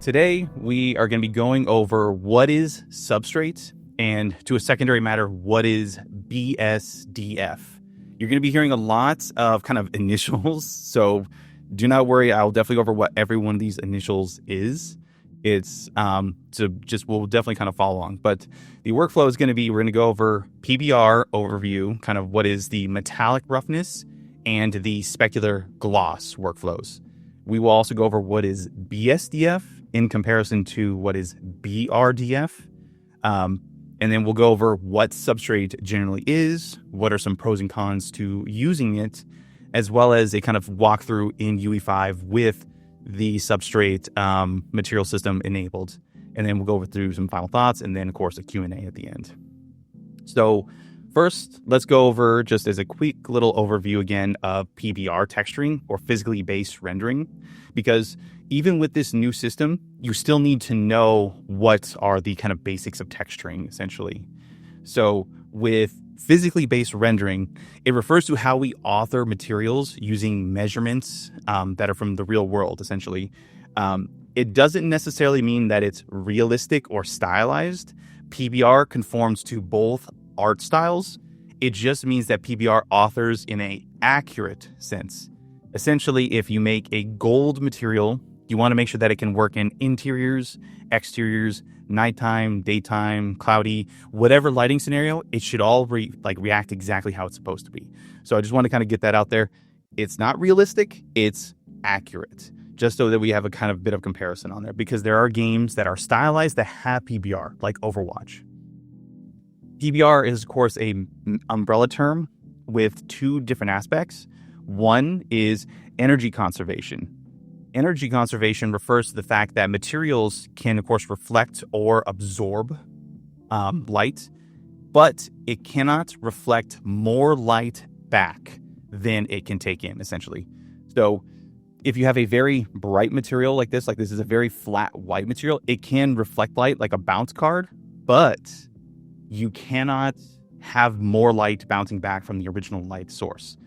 Today, we are going to be going over what is substrate and, to a secondary matter, what is BSDF. You're going to be hearing a lot of kind of initials, so do not worry. I'll definitely go over what every one of these initials is. We'll definitely kind of follow along. But the workflow is going to be, we're going to go over PBR overview, kind of what is the metallic roughness and the specular gloss workflows. We will also go over what is BSDF in comparison to what is BRDF. And then we'll go over what substrate generally is, what are some pros and cons to using it, as well as a kind of walkthrough in UE5 with the substrate material system enabled. And then we'll go over through some final thoughts and then, of course, a Q&A at the end. So first, let's go over just as a quick little overview again of PBR texturing or physically based rendering, because even with this new system, you still need to know what are the kind of basics of texturing, essentially. So with physically based rendering, it refers to how we author materials using measurements that are from the real world, essentially. It doesn't necessarily mean that it's realistic or stylized. PBR conforms to both art styles. It just means that PBR authors in an accurate sense. Essentially, if you make a gold material, you want to make sure that it can work in interiors, exteriors, nighttime, daytime, cloudy, whatever lighting scenario, it should all react exactly how it's supposed to be. So I just want to kind of get that out there. It's not realistic, it's accurate, just so that we have a kind of bit of comparison on there, because there are games that are stylized that have PBR, like Overwatch. PBR is, of course, an umbrella term with two different aspects. One is energy conservation. Energy conservation refers to the fact that materials can, of course, reflect or absorb light, but it cannot reflect more light back than it can take in, essentially. So if you have a very bright material like this is a very flat white material, it can reflect light like a bounce card, but you cannot have more light bouncing back from the original light source.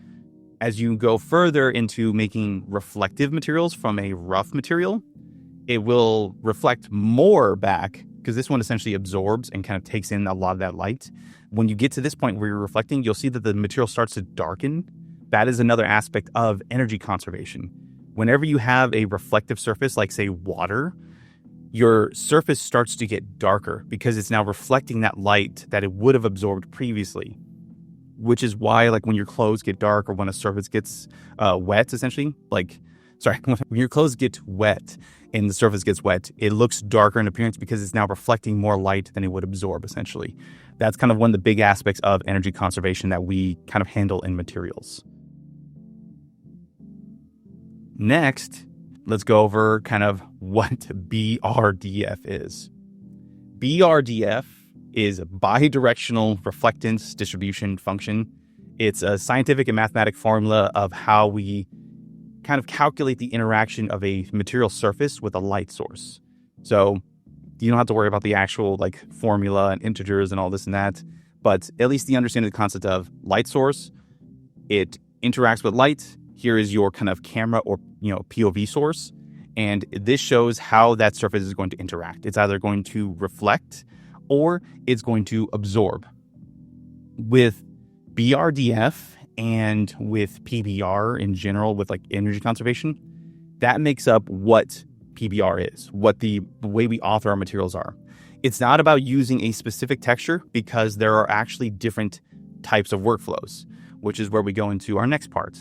As you go further into making reflective materials from a rough material, it will reflect more back, because this one essentially absorbs and kind of takes in a lot of that light. When you get to this point where you're reflecting, you'll see that the material starts to darken. That is another aspect of energy conservation. Whenever you have a reflective surface, like say water, your surface starts to get darker because it's now reflecting that light that it would have absorbed previously. Which is why, like, when your clothes get dark or when a surface gets wet, essentially, when your clothes get wet and the surface gets wet, it looks darker in appearance because it's now reflecting more light than it would absorb, essentially. That's kind of one of the big aspects of energy conservation that we kind of handle in materials. Next, let's go over kind of what BRDF is. BRDF is a bidirectional reflectance distribution function. It's a scientific and mathematic formula of how we kind of calculate the interaction of a material surface with a light source. So you don't have to worry about the actual formula and integers and all this and that, but at least the understanding of the concept of light source, it interacts with light. Here is your kind of camera or POV source, and this shows how that surface is going to interact. It's either going to reflect or it's going to absorb. With BRDF and with PBR in general, with energy conservation, that makes up what PBR is, what the way we author our materials are. It's not about using a specific texture, because there are actually different types of workflows, which is where we go into our next part.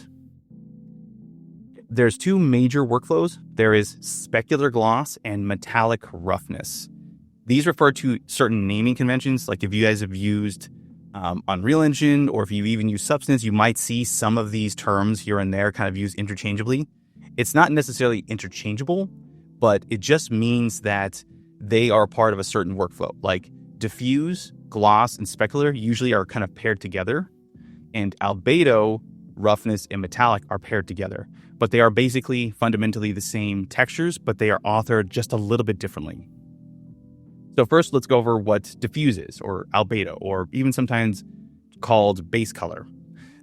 There's two major workflows. There is specular gloss and metallic roughness. These refer to certain naming conventions. Like if you guys have used Unreal Engine, or if you even use Substance, you might see some of these terms here and there kind of used interchangeably. It's not necessarily interchangeable, but it just means that they are part of a certain workflow. Like diffuse, gloss, and specular usually are kind of paired together, and albedo, roughness, and metallic are paired together. But they are basically fundamentally the same textures, but they are authored just a little bit differently. So first, let's go over what diffuse is, or albedo, or even sometimes called base color.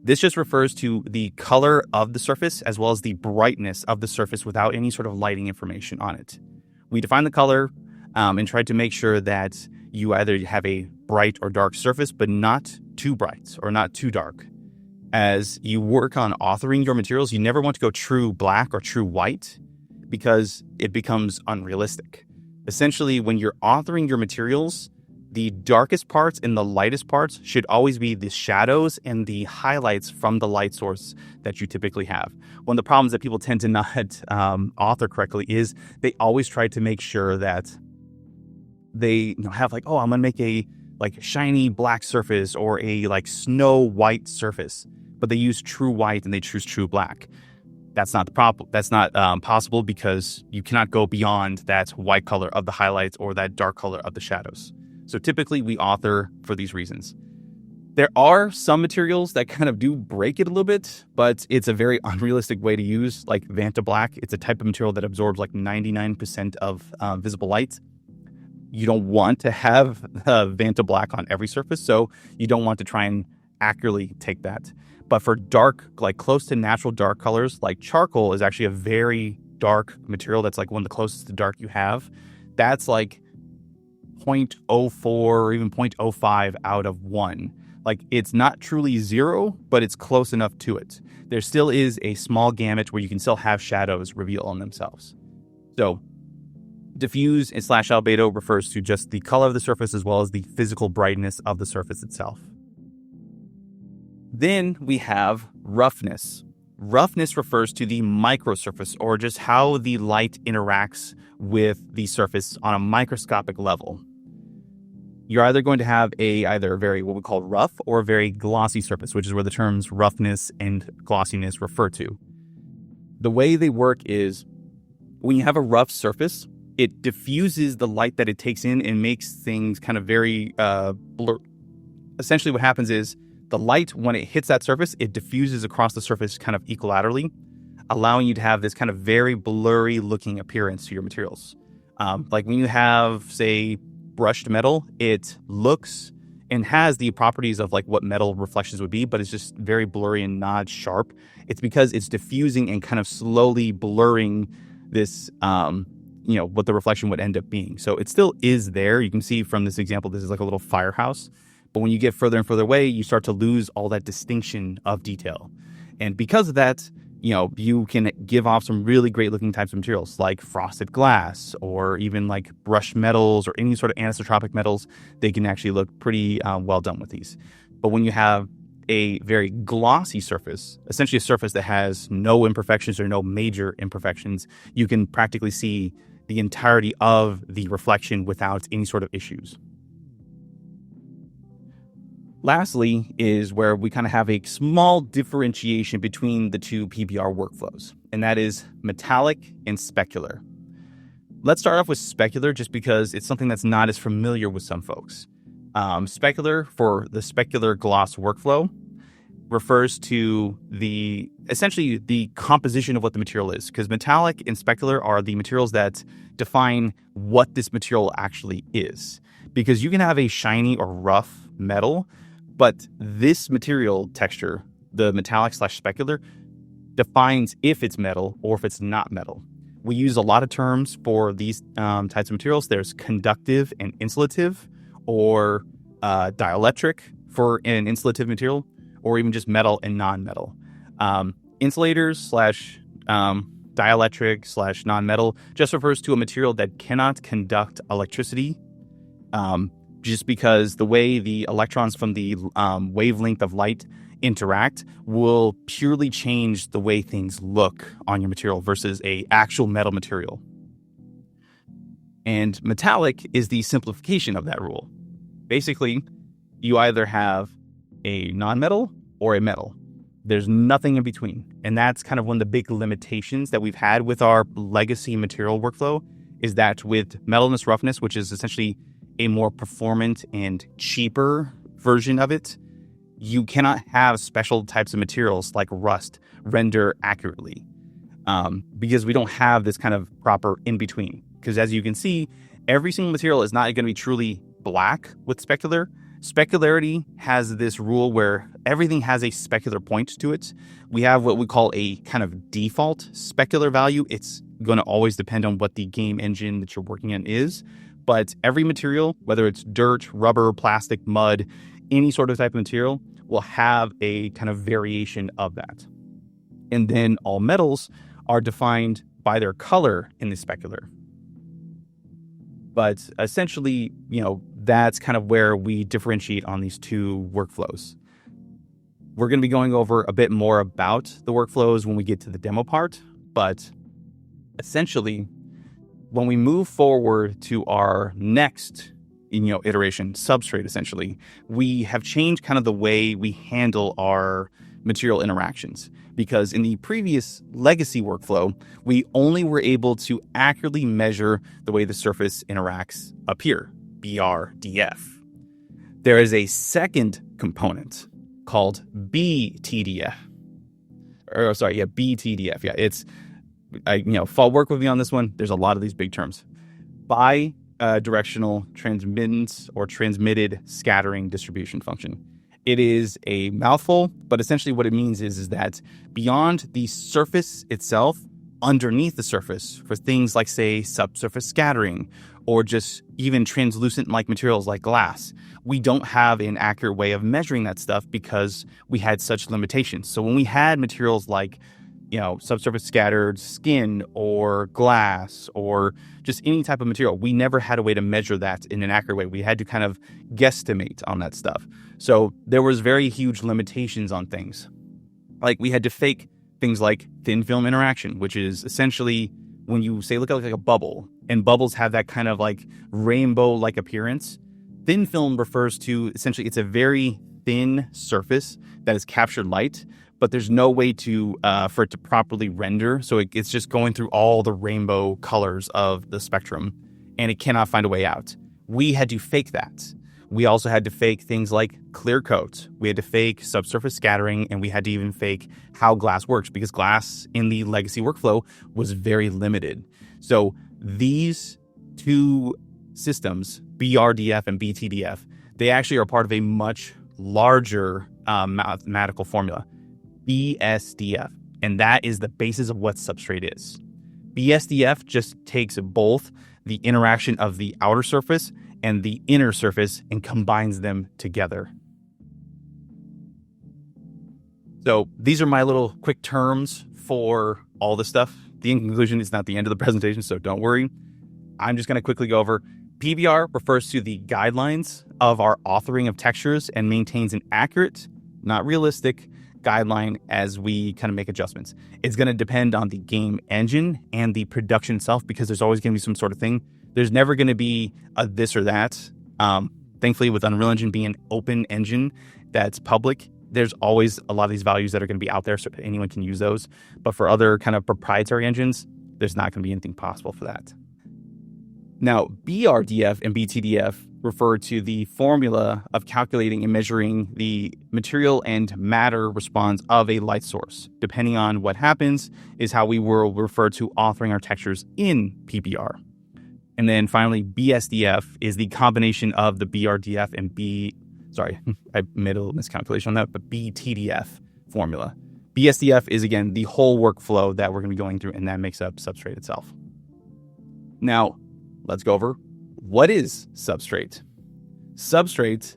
This just refers to the color of the surface as well as the brightness of the surface without any sort of lighting information on it. we define the color and try to make sure that you either have a bright or dark surface, but not too bright or not too dark. As you work on authoring your materials, you never want to go true black or true white because it becomes unrealistic. Essentially, when you're authoring your materials, the darkest parts and the lightest parts should always be the shadows and the highlights from the light source that you typically have. One of the problems that people tend to not author correctly is they always try to make sure that they have like, oh, I'm going to make a like shiny black surface or a like snow white surface, but they use true white and they choose true black. That's not the problem. That's not possible because you cannot go beyond that white color of the highlights or that dark color of the shadows. So typically we author for these reasons. There are some materials that kind of do break it a little bit, but it's a very unrealistic way to use like Vanta Black. It's a type of material that absorbs like 99% of visible light. You don't want to have Vanta Black on every surface, so you don't want to try and accurately take that. But for dark, like close to natural dark colors, like charcoal is actually a very dark material. That's like one of the closest to dark you have. That's like 0.04 or even 0.05 out of 1. Like it's not truly zero, but it's close enough to it. There still is a small gamut where you can still have shadows reveal on themselves. So diffuse and / albedo refers to just the color of the surface as well as the physical brightness of the surface itself. Then we have roughness. Roughness refers to the microsurface or just how the light interacts with the surface on a microscopic level. You're either going to have either a very what we call rough or a very glossy surface, which is where the terms roughness and glossiness refer to. The way they work is when you have a rough surface, it diffuses the light that it takes in and makes things kind of very blur. Essentially what happens is the light, when it hits that surface, it diffuses across the surface kind of equilaterally, allowing you to have this kind of very blurry looking appearance to your materials. Like when you have, say, brushed metal, it looks and has the properties of like what metal reflections would be, but it's just very blurry and not sharp. It's because it's diffusing and kind of slowly blurring this, what the reflection would end up being. So it still is there. You can see from this example, this is like a little firehouse. But when you get further and further away, you start to lose all that distinction of detail. And because of that, you can give off some really great looking types of materials like frosted glass or even like brushed metals or any sort of anisotropic metals. They can actually look pretty well done with these. But when you have a very glossy surface, essentially a surface that has no imperfections or no major imperfections, you can practically see the entirety of the reflection without any sort of issues. Lastly is where we kind of have a small differentiation between the two PBR workflows, and that is metallic and specular. Let's start off with specular just because it's something that's not as familiar with some folks. Specular, for the specular gloss workflow, refers to essentially the composition of what the material is, because metallic and specular are the materials that define what this material actually is. Because you can have a shiny or rough metal, but this material texture, the metallic / specular, defines if it's metal or if it's not metal. We use a lot of terms for these types of materials. There's conductive and insulative, or dielectric for an insulative material, or even just metal and non-metal. Insulators / dielectric / non-metal just refers to a material that cannot conduct electricity, just because the way the electrons from the wavelength of light interact will purely change the way things look on your material versus a actual metal material. And metallic is the simplification of that rule. Basically, you either have a non-metal or a metal. There's nothing in between. And that's kind of one of the big limitations that we've had with our legacy material workflow, is that with metalness roughness, which is essentially a more performant and cheaper version of it, you cannot have special types of materials like rust render accurately, because we don't have this kind of proper in-between. Because as you can see, every single material is not going to be truly black with specular. Specularity has this rule where everything has a specular point to it. We have what we call a kind of default specular value. It's going to always depend on what the game engine that you're working in is. But every material, whether it's dirt, rubber, plastic, mud, any sort of type of material, will have a kind of variation of that. And then all metals are defined by their color in the specular. But essentially, that's kind of where we differentiate on these two workflows. We're going to be going over a bit more about the workflows when we get to the demo part, but essentially, when we move forward to our next iteration, Substrate, essentially, we have changed kind of the way we handle our material interactions. Because in the previous legacy workflow, we only were able to accurately measure the way the surface interacts up here, BRDF. There is a second component called BTDF. BTDF. Yeah, it's, fall work with me on this one. There's a lot of these big terms. Bi-directional transmittance or transmitted scattering distribution function. It is a mouthful, but essentially what it means is that beyond the surface itself, underneath the surface, for things like, say, subsurface scattering, or just even translucent-like materials like glass, we don't have an accurate way of measuring that stuff because we had such limitations. So when we had materials like, subsurface scattered skin or glass or just any type of material, we never had a way to measure that in an accurate way. We had to kind of guesstimate on that stuff. So there was very huge limitations on things. Like we had to fake things like thin film interaction, which is essentially when you say look like a bubble, and bubbles have that kind of like rainbow-like appearance. Thin film refers to essentially it's a very thin surface that has captured light, but there's no way to for it to properly render. So it's just going through all the rainbow colors of the spectrum, and it cannot find a way out. We had to fake that. We also had to fake things like clear coat. We had to fake subsurface scattering, and we had to even fake how glass works because glass in the legacy workflow was very limited. So these two systems, BRDF and BTDF, they actually are part of a much larger mathematical formula, BSDF, and that is the basis of what substrate is. BSDF just takes both the interaction of the outer surface and the inner surface and combines them together. So these are my little quick terms for all this stuff. The in conclusion is not the end of the presentation, so don't worry. I'm just going to quickly go over. PBR refers to the guidelines of our authoring of textures and maintains an accurate, not realistic, guideline as we kind of make adjustments. It's going to depend on the game engine and the production itself because there's always going to be some sort of thing. There's never going to be a this or that. Thankfully, with Unreal Engine being an open engine that's public, there's always a lot of these values that are going to be out there so anyone can use those. But for other kind of proprietary engines, there's not going to be anything possible for that. Now, BRDF and BTDF refer to the formula of calculating and measuring the material and matter response of a light source. Depending on what happens is how we will refer to authoring our textures in PBR. And then finally, BSDF is the combination of the BRDF and I made a little miscalculation on that, but BTDF formula. BSDF is, again, the whole workflow that we're going to be going through, and that makes up Substrate itself. Now, let's go over what is Substrate. Substrate,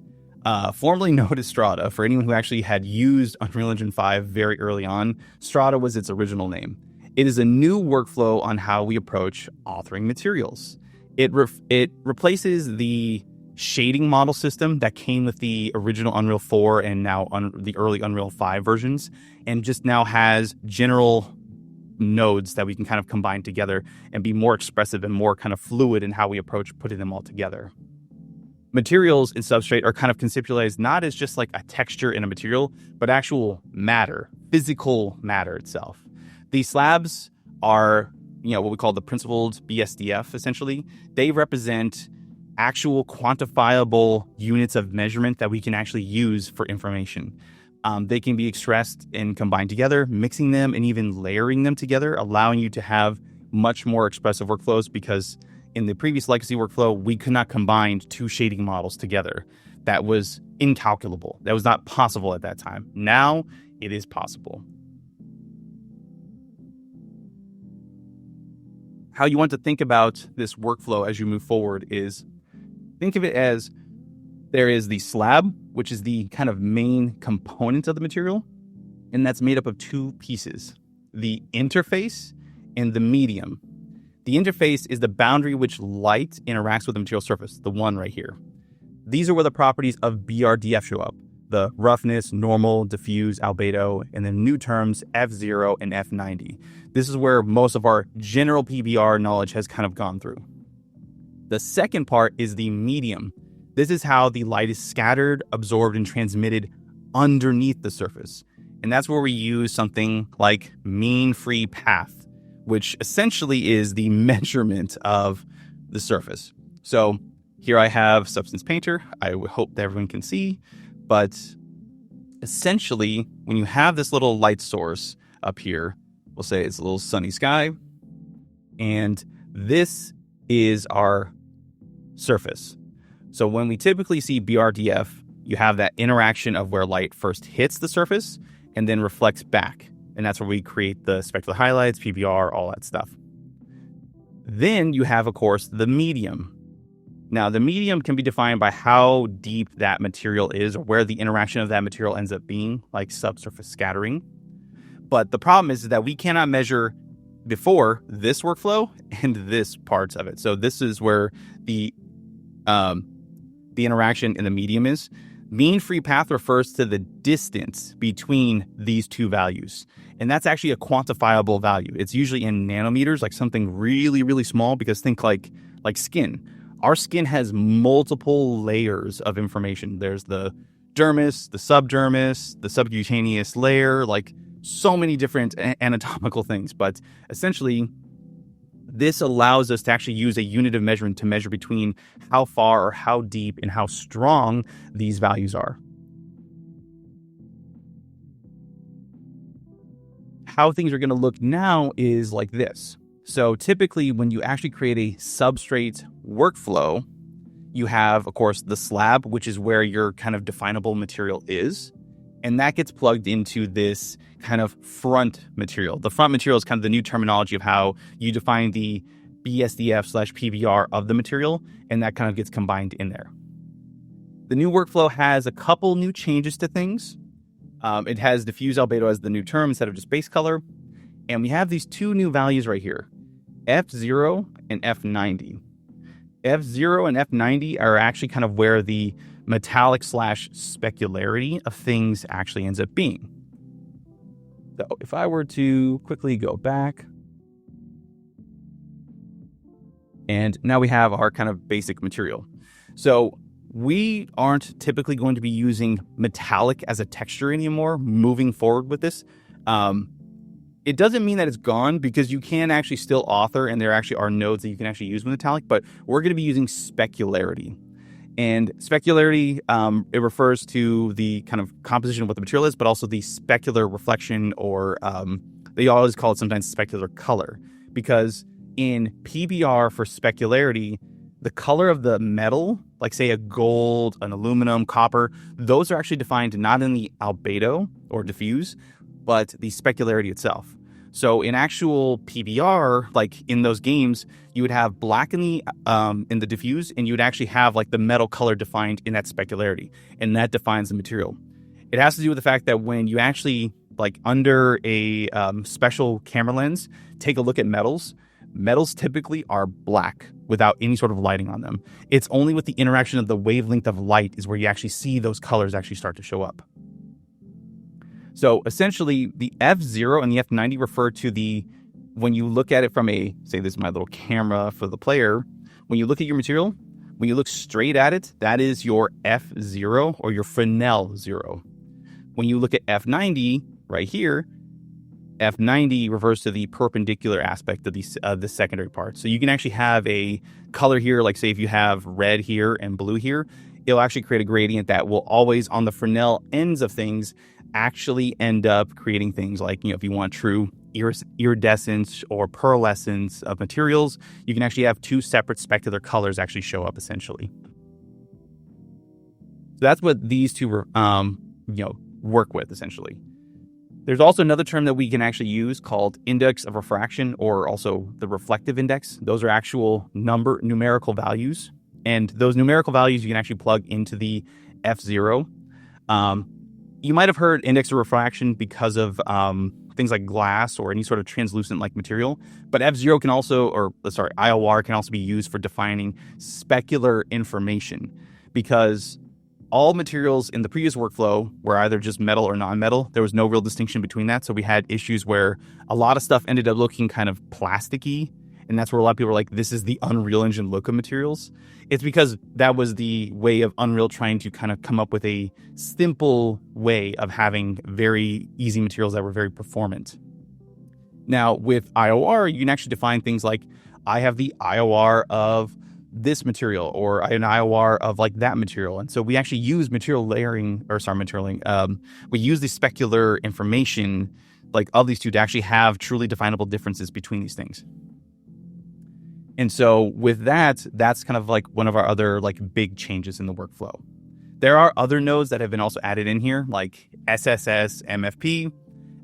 formerly known as Strata, for anyone who actually had used Unreal Engine 5 very early on, Strata was its original name. It is a new workflow on how we approach authoring materials. It replaces the shading model system that came with the original Unreal 4 and now the early Unreal 5 versions, and just now has general nodes that we can kind of combine together and be more expressive and more kind of fluid in how we approach putting them all together. Materials in Substrate are kind of conceptualized not as just like a texture in a material, but actual matter, physical matter itself. These slabs are, what we call the principled BSDF, essentially. They represent actual quantifiable units of measurement that we can actually use for information. They can be expressed and combined together, mixing them and even layering them together, allowing you to have much more expressive workflows because in the previous legacy workflow, we could not combine two shading models together. That was incalculable. That was not possible at that time. Now it is possible. how you want to think about this workflow as you move forward is think of it as there is the slab, which is the kind of main component of the material, and that's made up of two pieces, the interface and the medium. The interface is the boundary which light interacts with the material surface, the one right here. These are where the properties of BRDF show up, the roughness, normal, diffuse, albedo, and then new terms F0 and F90. This is where most of our general PBR knowledge has kind of gone through. The second part is the medium. This is how the light is scattered, absorbed, and transmitted underneath the surface. And that's where we use something like mean free path, which essentially is the measurement of the surface. So here I have Substance Painter. I hope that everyone can see, but essentially when you have this little light source up here, we'll say it's a little sunny sky, and this is our surface. So when we typically see BRDF, you have that interaction of where light first hits the surface and then reflects back. And that's where we create the specular highlights, PBR, all that stuff. Then you have, of course, the medium. Now, the medium can be defined by how deep that material is or where the interaction of that material ends up being, like subsurface scattering. But the problem is that we cannot measure before this workflow and this parts of it. So this is where the interaction in the medium is. Mean free path refers to the distance between these two values. And that's actually a quantifiable value. It's usually in nanometers, like something really, really small, because think like skin. Our skin has multiple layers of information. There's the dermis, the subcutaneous layer, like so many different anatomical things. But essentially, this allows us to actually use a unit of measurement to measure between how far or how deep and how strong these values are. How things are going to look now is like this. So typically when you actually create a substrate workflow, you have, of course, the slab, which is where your kind of definable material is. And that gets plugged into this kind of front material. The front material is kind of the new terminology of how you define the BSDF/PBR of the material, and that kind of gets combined in there. The new workflow has a couple new changes to things. It has diffuse albedo as the new term instead of just base color. And we have these two new values right here, F0 and F90. F0 and F90 are actually kind of where the metallic/specularity of things actually ends up being. So if I were to quickly go back, and now we have our kind of basic material. So we aren't typically going to be using metallic as a texture anymore moving forward with this. It doesn't mean that it's gone, because you can actually still author, and there actually are nodes that you can actually use with metallic, but we're going to be using specularity. And specularity, it refers to the kind of composition of what the material is, but also the specular reflection, or they always call it sometimes specular color. Because in PBR for specularity, the color of the metal, like say a gold, an aluminum, copper, those are actually defined not in the albedo or diffuse, but the specularity itself. So in actual PBR, like in those games, you would have black in the diffuse, and you would actually have like the metal color defined in that specularity, and that defines the material. It has to do with the fact that when you actually, like under a special camera lens, take a look at metals typically are black without any sort of lighting on them. It's only with the interaction of the wavelength of light is where you actually see those colors actually start to show up. So essentially, the F0 and the F90 refer to when you look at it from say this is my little camera for the player, when you look at your material, when you look straight at it, that is your F0 or your Fresnel 0. When you look at F90 right here, F90 refers to the perpendicular aspect of the secondary part. So you can actually have a color here, like say if you have red here and blue here, it'll actually create a gradient that will always, on the Fresnel ends of things, actually end up creating things like, if you want true iridescence or pearlescence of materials, you can actually have two separate specular colors actually show up essentially. So that's what these two work with essentially. There's also another term that we can actually use called index of refraction, or also the reflective index. Those are actual numerical values. And those numerical values you can actually plug into the F0. You might have heard index of refraction because of things like glass or any sort of translucent like material. But F0 can also, IOR can also be used for defining specular information, because all materials in the previous workflow were either just metal or non-metal. There was no real distinction between that. So we had issues where a lot of stuff ended up looking kind of plasticky. And that's where a lot of people were like, this is the Unreal Engine look of materials. It's because that was the way of Unreal trying to kind of come up with a simple way of having very easy materials that were very performant. Now with IOR, you can actually define things like, I have the IOR of this material, or an IOR of like that material. And so we actually use we use the specular information like of these two to actually have truly definable differences between these things. And so with that, that's kind of like one of our other like big changes in the workflow. There are other nodes that have been also added in here, like SSS, MFP.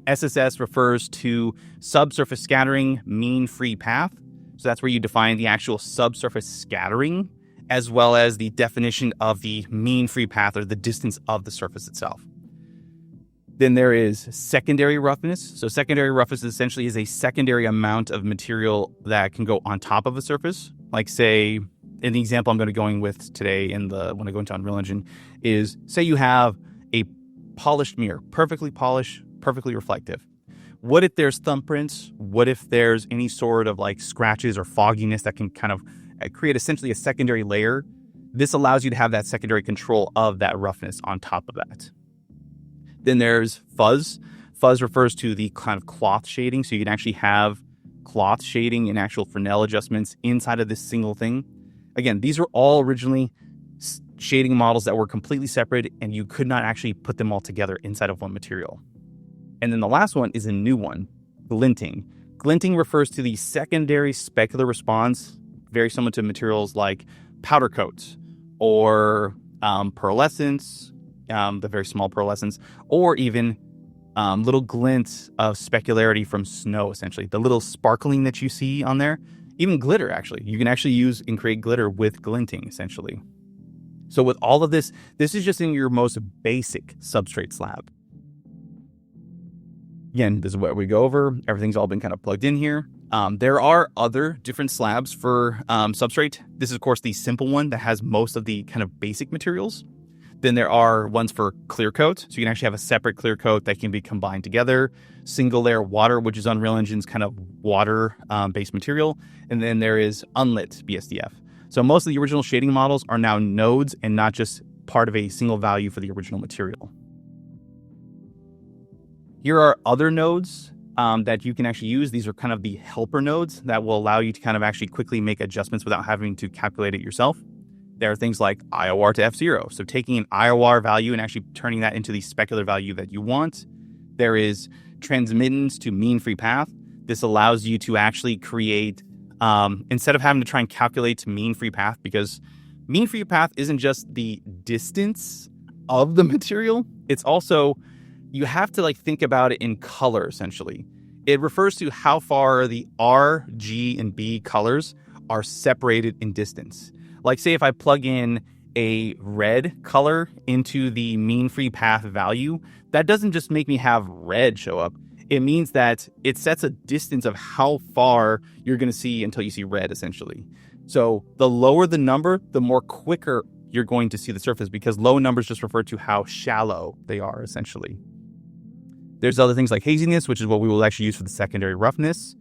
SSS refers to subsurface scattering mean free path. So that's where you define the actual subsurface scattering, as well as the definition of the mean free path, or the distance of the surface itself. Then there is secondary roughness. So secondary roughness essentially is a secondary amount of material that can go on top of a surface. Like say, in the example I'm going to be going with today when I go into Unreal Engine, is say you have a polished mirror, perfectly polished, perfectly reflective. What if there's thumbprints? What if there's any sort of like scratches or fogginess that can kind of create essentially a secondary layer? This allows you to have that secondary control of that roughness on top of that. Then there's fuzz. Fuzz refers to the kind of cloth shading. So you can actually have cloth shading and actual Fresnel adjustments inside of this single thing. Again, these were all originally shading models that were completely separate, and you could not actually put them all together inside of one material. And then the last one is a new one, glinting. Glinting refers to the secondary specular response, very similar to materials like powder coats or pearlescence, the very small pearlescence, or even little glints of specularity from snow, essentially. The little sparkling that you see on there, even glitter, actually. You can actually use and create glitter with glinting, essentially. So with all of this, this is just in your most basic substrate slab. Again, this is what we go over. Everything's all been kind of plugged in here. There are other different slabs for substrate. This is, of course, the simple one that has most of the kind of basic materials. Then there are ones for clear coat. So you can actually have a separate clear coat that can be combined together. Single layer water, which is Unreal Engine's kind of water based material. And then there is unlit BSDF. So most of the original shading models are now nodes and not just part of a single value for the original material. Here are other nodes that you can actually use. These are kind of the helper nodes that will allow you to kind of actually quickly make adjustments without having to calculate it yourself. There are things like IOR to F0. So taking an IOR value and actually turning that into the specular value that you want. There is transmittance to mean free path. This allows you to actually create, instead of having to try and calculate mean free path, because mean free path isn't just the distance of the material. It's also, you have to like think about it in color, essentially. It refers to how far the R, G, and B colors are separated in distance. Like say if I plug in a red color into the mean free path value, that doesn't just make me have red show up. It means that it sets a distance of how far you're going to see until you see red, essentially. So the lower the number, the more quicker you're going to see the surface, because low numbers just refer to how shallow they are, essentially. There's other things like haziness, which is what we will actually use for the secondary roughness.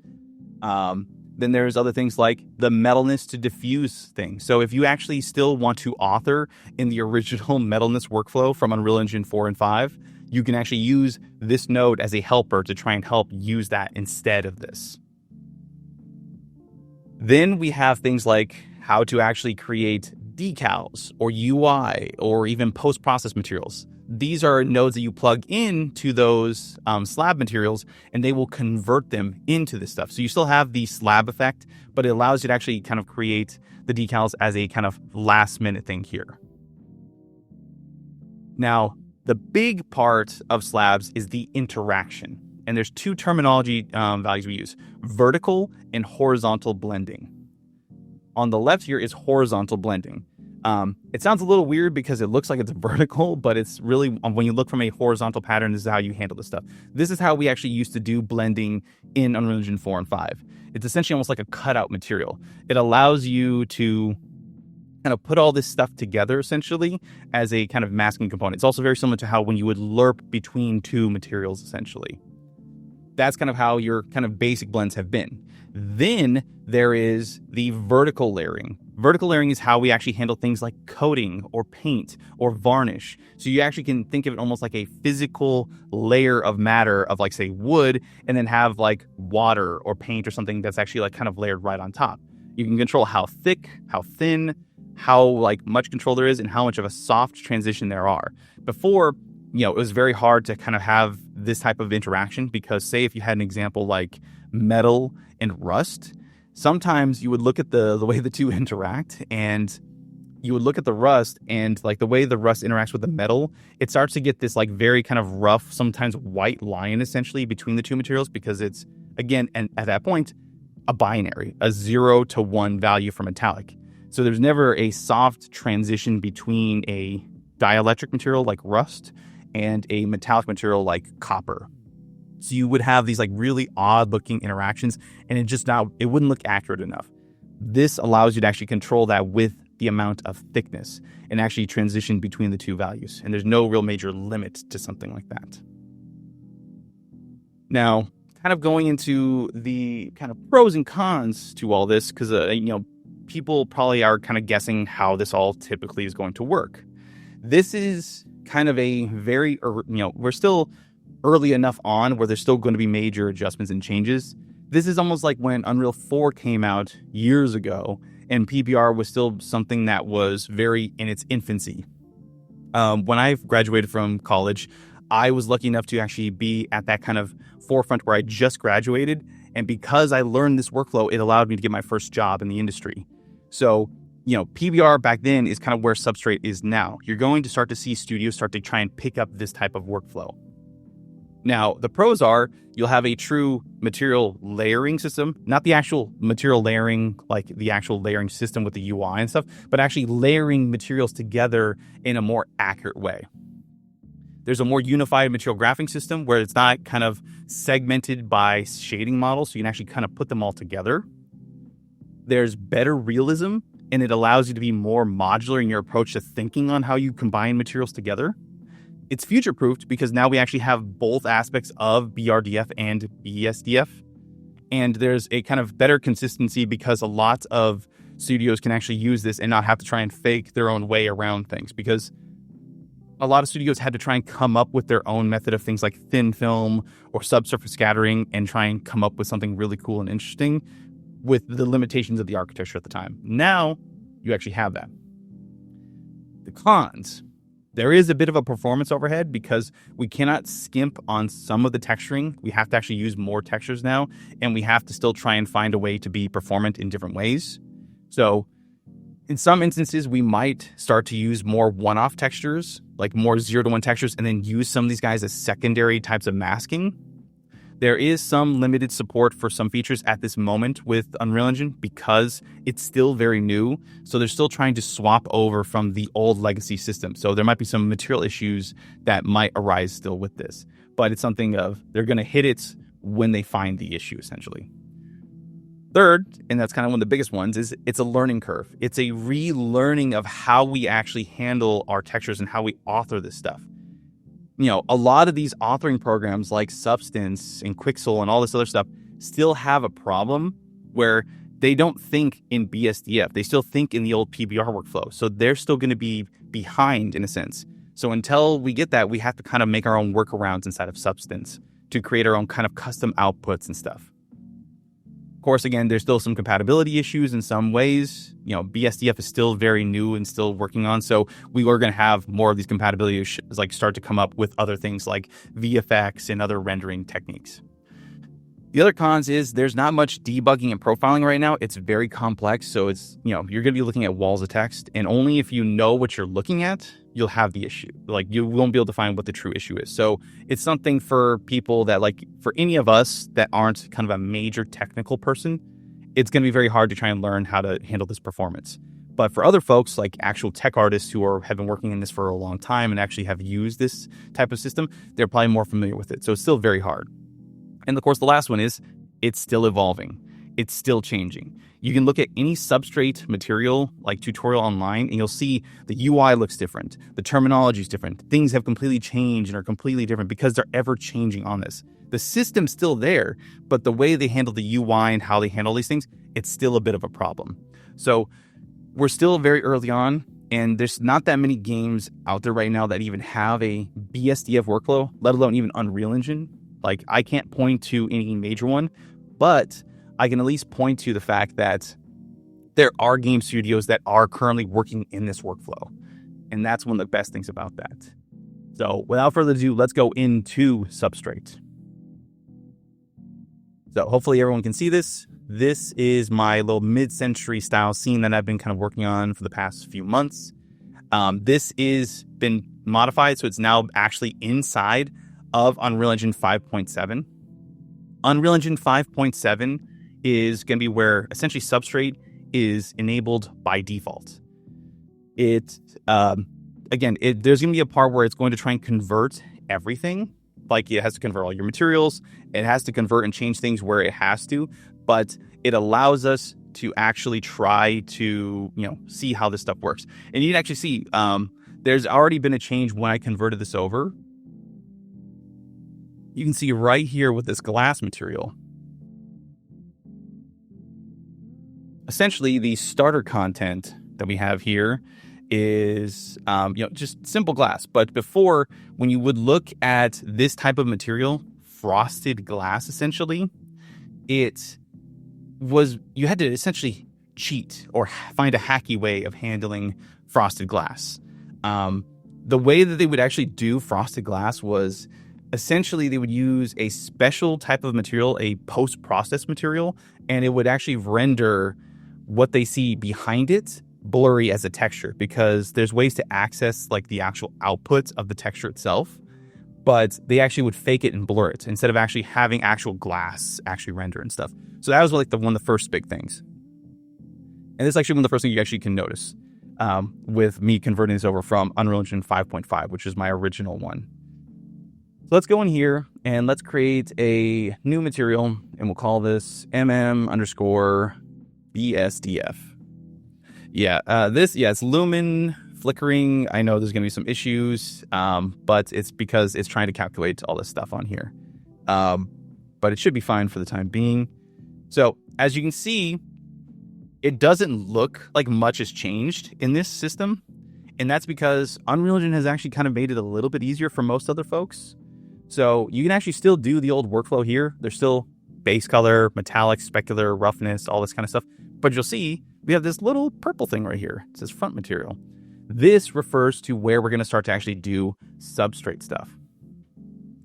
Then there's other things like the metalness to diffuse thing. So if you actually still want to author in the original metalness workflow from Unreal Engine 4 and 5, you can actually use this node as a helper to try and help use that instead of this. Then we have things like how to actually create decals or UI or even post-process materials. These are nodes that you plug into those slab materials, and they will convert them into this stuff. So you still have the slab effect, but it allows you to actually kind of create the decals as a kind of last minute thing here. Now, The big part of slabs is the interaction. And there's two terminology values we use: vertical and horizontal blending. On the left here is horizontal blending. It sounds a little weird because it looks like it's vertical, but it's really, when you look from a horizontal pattern, this is how you handle this stuff. This is how we actually used to do blending in Unreal Engine 4 and 5. It's essentially almost like a cutout material. It allows you to kind of put all this stuff together essentially as a kind of masking component. It's also very similar to how when you would lerp between two materials essentially. That's kind of how your kind of basic blends have been. Then there is the vertical layering. Vertical layering is how we actually handle things like coating or paint or varnish. So you actually can think of it almost like a physical layer of matter of, like, say, wood, and then have like water or paint or something that's actually like kind of layered right on top. You can control how thick, how thin, how like much control there is, and how much of a soft transition there are. Before, it was very hard to kind of have this type of interaction because, say, if you had an example like metal and rust, sometimes you would look at the way the two interact, and you would look at the rust, and like the way the rust interacts with the metal, it starts to get this like very kind of rough, sometimes white line essentially between the two materials, because it's, again, and at that point, a binary, a 0 to 1 value for metallic. So there's never a soft transition between a dielectric material like rust and a metallic material like copper. So you would have these like really odd looking interactions, and it wouldn't look accurate enough. This allows you to actually control that with the amount of thickness and actually transition between the two values. And there's no real major limit to something like that. Now, kind of going into the kind of pros and cons to all this, because, people probably are kind of guessing how this all typically is going to work. This is kind of a very, we're still early enough on where there's still going to be major adjustments and changes. This is almost like when Unreal 4 came out years ago and PBR was still something that was very in its infancy. When I graduated from college, I was lucky enough to actually be at that kind of forefront where I just graduated. And because I learned this workflow, it allowed me to get my first job in the industry. So, PBR back then is kind of where Substrate is now. You're going to start to see studios start to try and pick up this type of workflow. Now, the pros are you'll have a true material layering system, not the actual material layering, like the actual layering system with the UI and stuff, but actually layering materials together in a more accurate way. There's a more unified material graphing system where it's not kind of segmented by shading models, so you can actually kind of put them all together. There's better realism, and it allows you to be more modular in your approach to thinking on how you combine materials together. It's future-proofed because now we actually have both aspects of BRDF and BSDF. And there's a kind of better consistency because a lot of studios can actually use this and not have to try and fake their own way around things, because a lot of studios had to try and come up with their own method of things like thin film or subsurface scattering and try and come up with something really cool and interesting with the limitations of the architecture at the time. Now, you actually have that. The cons. There is a bit of a performance overhead because we cannot skimp on some of the texturing. We have to actually use more textures now, and we have to still try and find a way to be performant in different ways. So in some instances, we might start to use more one-off textures, like more 0 to 1 textures, and then use some of these guys as secondary types of masking. There is some limited support for some features at this moment with Unreal Engine because it's still very new. So they're still trying to swap over from the old legacy system. So there might be some material issues that might arise still with this. But it's something of they're going to hit it when they find the issue, essentially. Third, and that's kind of one of the biggest ones, is it's a learning curve. It's a relearning of how we actually handle our textures and how we author this stuff. A lot of these authoring programs like Substance and Quixel and all this other stuff still have a problem where they don't think in BSDF. They still think in the old PBR workflow. So they're still going to be behind in a sense. So until we get that, we have to kind of make our own workarounds inside of Substance to create our own kind of custom outputs and stuff. Of course, again, there's still some compatibility issues in some ways. BSDF is still very new and still working on. So we are going to have more of these compatibility issues start to come up with other things like VFX and other rendering techniques. The other cons is there's not much debugging and profiling right now. It's very complex. So it's, you're going to be looking at walls of text, and only if you know what you're looking at, you'll have the issue. Like, you won't be able to find what the true issue is. So it's something for people that, like, for any of us that aren't kind of a major technical person, it's going to be very hard to try and learn how to handle this performance. But for other folks, like actual tech artists who have been working in this for a long time and actually have used this type of system, they're probably more familiar with it. So it's still very hard. And of course, the last one is it's still evolving. It's still changing. You can look at any Substrate material, like tutorial online, and you'll see the UI looks different. The terminology is different. Things have completely changed and are completely different because they're ever changing on this. The system's still there, but the way they handle the UI and how they handle these things, it's still a bit of a problem. So we're still very early on, and there's not that many games out there right now that even have a BSDF workflow, let alone even Unreal Engine. Like, I can't point to any major one, but I can at least point to the fact that there are game studios that are currently working in this workflow. And that's one of the best things about that. So without further ado, let's go into Substrate. So hopefully everyone can see this. This is my little mid-century style scene that I've been kind of working on for the past few months. This is been modified, so it's now actually inside of Unreal Engine 5.7. Unreal Engine 5.7 is going to be where essentially Substrate is enabled by default. There's going to be a part where it's going to try and convert everything. Like, it has to convert all your materials. It has to convert and change things where it has to, but it allows us to actually try to, see how this stuff works. And you can actually see, there's already been a change when I converted this over. You can see right here with this glass material. Essentially, the starter content that we have here is, just simple glass. But before, when you would look at this type of material, frosted glass, essentially, you had to essentially cheat or find a hacky way of handling frosted glass. The way that they would actually do frosted glass was essentially they would use a special type of material, a post-process material, and it would actually render what they see behind it blurry as a texture, because there's ways to access like the actual output of the texture itself, but they actually would fake it and blur it instead of actually having actual glass actually render and stuff. So that was like one of the first big things. And this is actually one of the first things you actually can notice with me converting this over from Unreal Engine 5.5, which is my original one. So let's go in here and let's create a new material, and we'll call this BSDF. It's lumen flickering. I know there's going to be some issues, but it's because it's trying to calculate all this stuff on here. But it should be fine for the time being. So as you can see, it doesn't look like much has changed in this system. And that's because Unreal Engine has actually kind of made it a little bit easier for most other folks. So you can actually still do the old workflow here. There's still base color, metallic, specular, roughness, all this kind of stuff. But you'll see we have this little purple thing right here. It says front material. This refers to where we're going to start to actually do Substrate stuff.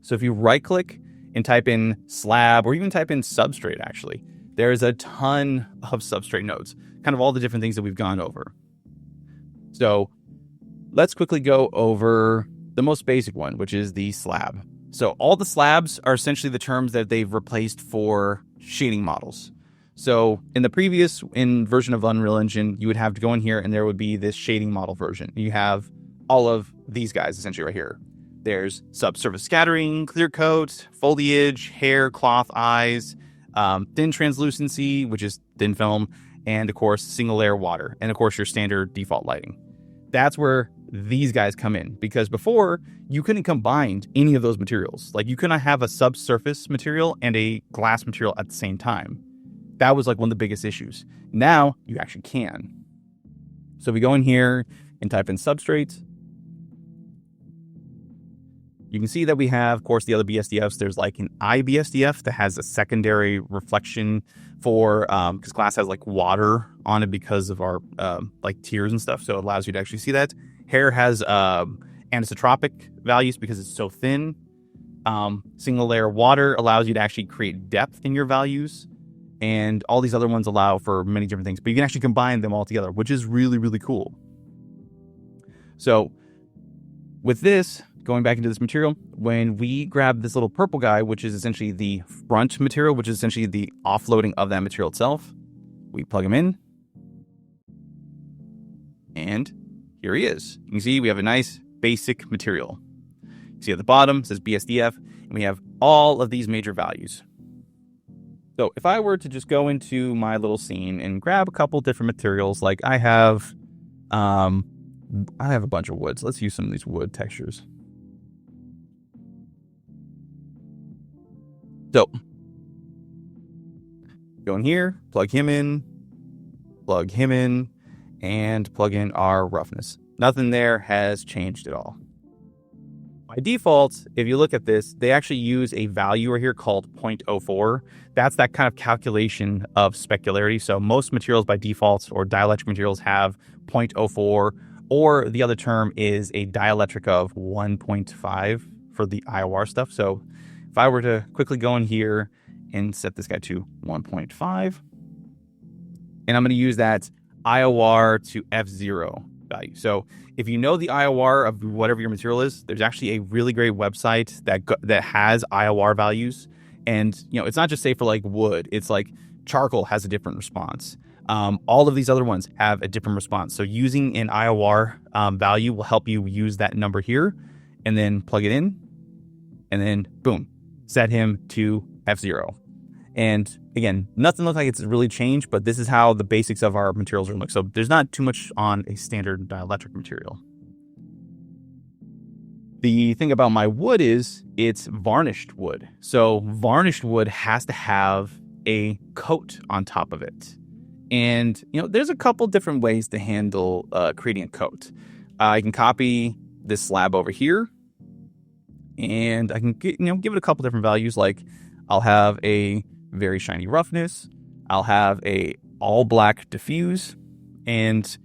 So if you right click and type in slab, or even type in Substrate, actually, there's a ton of Substrate nodes, kind of all the different things that we've gone over. So let's quickly go over the most basic one, which is the slab. So all the slabs are essentially the terms that they've replaced for shading models. So in the previous version of Unreal Engine, you would have to go in here and there would be this shading model version. You have all of these guys essentially right here. There's subsurface scattering, clear coat, foliage, hair, cloth, eyes, thin translucency, which is thin film, and of course, single layer water. And of course, your standard default lighting. That's where these guys come in, because before you couldn't combine any of those materials. Like, you couldn't have a subsurface material and a glass material at the same time. That was like one of the biggest issues. Now you actually can. So we go in here and type in Substrate. You can see that we have, of course, the other BSDFs. There's like an IBSDF that has a secondary reflection for, because glass has like water on it because of our like tears and stuff. So it allows you to actually see that. Hair has anisotropic values because it's so thin. Single layer water allows you to actually create depth in your values. And all these other ones allow for many different things, but you can actually combine them all together, which is really, really cool. So with this, going back into this material, when we grab this little purple guy, which is essentially the front material, which is essentially the offloading of that material itself, we plug him in. And here he is. You can see we have a nice basic material. You see at the bottom, it says BSDF, and we have all of these major values. So if I were to just go into my little scene and grab a couple different materials, like I have a bunch of woods. Let's use some of these wood textures. So go in here, plug him in, and plug in our roughness. Nothing there has changed at all. By default, if you look at this, they actually use a value right here called 0.04. That's that kind of calculation of specularity. So most materials by default or dielectric materials have 0.04, or the other term is a dielectric of 1.5 for the IOR stuff. So if I were to quickly go in here and set this guy to 1.5, and I'm going to use that IOR to F0 value. So if you know the IOR of whatever your material is, there's actually a really great website that has IOR values. And, you know, it's not just say for like wood, it's like charcoal has a different response. All of these other ones have a different response. So using an IOR value will help you use that number here and then plug it in and then boom, set him to F0. And again, nothing looks like it's really changed, but this is how the basics of our materials are look. So there's not too much on a standard dielectric material. The thing about my wood is it's varnished wood. So varnished wood has to have a coat on top of it. And, you know, there's a couple different ways to handle creating a coat. I can copy this slab over here and I can give it a couple different values. Like I'll have a very shiny roughness. I'll have a all black diffuse, and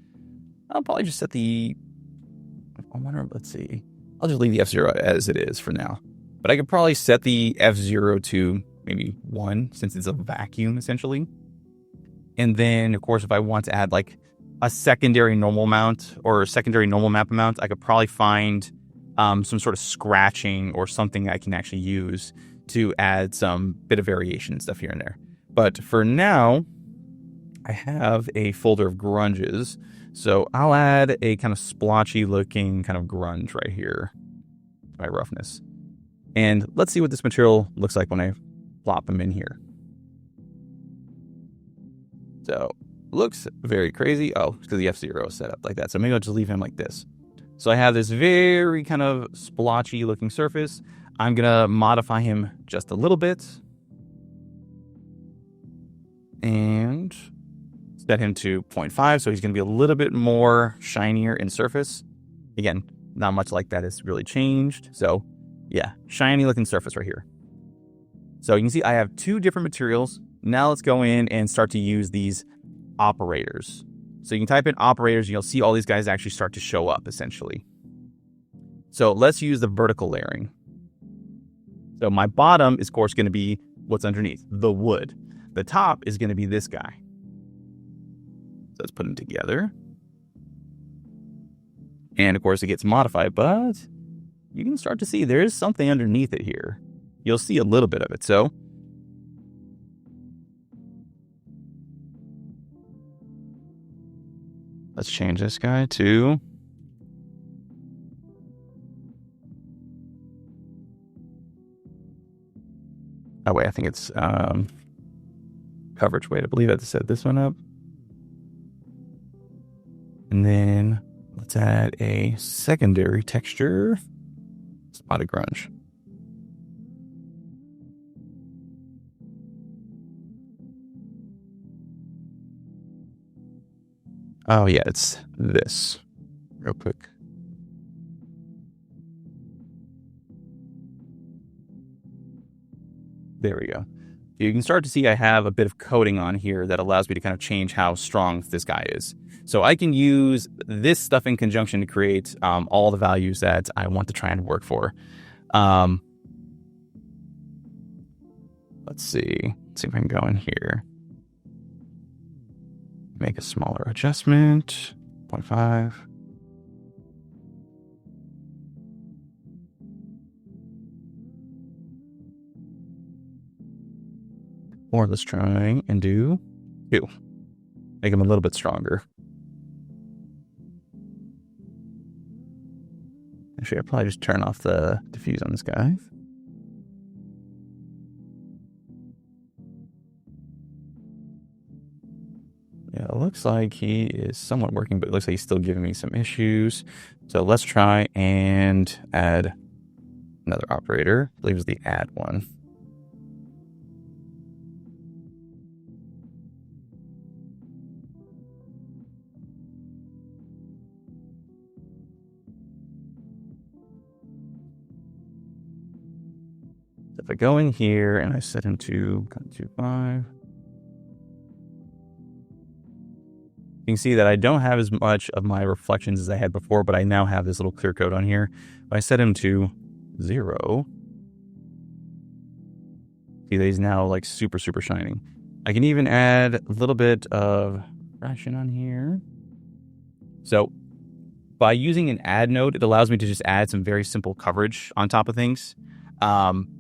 I'll probably just set let's see. I'll just leave the F0 as it is for now. But I could probably set the F0 to maybe 1 since it's a vacuum essentially. And then of course, if I want to add like a secondary normal mount or a secondary normal map amount, I could probably find some sort of scratching or something I can actually use to add some bit of variation and stuff here and there. But for now, I have a folder of grunges. So I'll add a kind of splotchy looking kind of grunge right here, my roughness. And let's see what this material looks like when I plop them in here. So looks very crazy. Oh, because the F0 is set up like that. So maybe I'll just leave him like this. So I have this very kind of splotchy looking surface. I'm going to modify him just a little bit and set him to 0.5. So he's going to be a little bit more shinier in surface. Again, not much like that has really changed. So yeah, shiny looking surface right here. So you can see I have two different materials. Now let's go in and start to use these operators. So you can type in operators and you'll see all these guys actually start to show up essentially. So let's use the vertical layering. So my bottom is, of course, going to be what's underneath, the wood. The top is going to be this guy. So let's put them together. And, of course, it gets modified, but you can start to see there is something underneath it here. You'll see a little bit of it. So let's change this guy to... Oh, wait, I think it's coverage. Wait, I believe I have to set this one up. And then let's add a secondary texture. Spotted grunge. Oh, yeah, it's this. Real quick. There we go. You can start to see I have a bit of coating on here that allows me to kind of change how strong this guy is. So I can use this stuff in conjunction to create all the values that I want to try and work for. Let's see if I can go in here. Make a smaller adjustment, 0.5. Or let's try and do 2. Make them a little bit stronger. Actually, I'll probably just turn off the diffuse on this guy. Yeah, it looks like he is somewhat working, but it looks like he's still giving me some issues. So let's try and add another operator. I believe it's the add one. If I go in here and I set him to 0.25, you can see that I don't have as much of my reflections as I had before, but I now have this little clear coat on here. If I set him to 0, see that he's now like super, super shining. I can even add a little bit of refraction on here. So by using an add node, it allows me to just add some very simple coverage on top of things.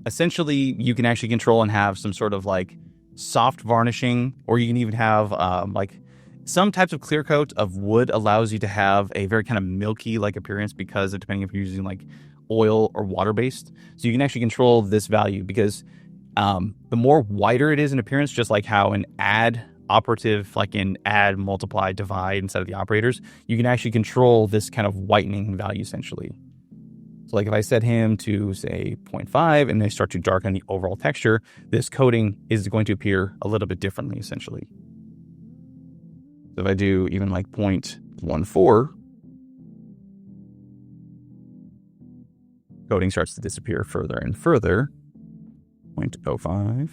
Essentially, you can actually control and have some sort of like soft varnishing, or you can even have like some types of clear coat of wood allows you to have a very kind of milky like appearance because of depending if you're using like oil or water based. So you can actually control this value because the more whiter it is in appearance, just like how an add operative, like in add, multiply, divide inside of the operators, you can actually control this kind of whitening value essentially. So like if I set him to say 0.5 and they start to darken the overall texture, this coating is going to appear a little bit differently essentially. So if I do even like 0.14, coating starts to disappear further and further. 0.05.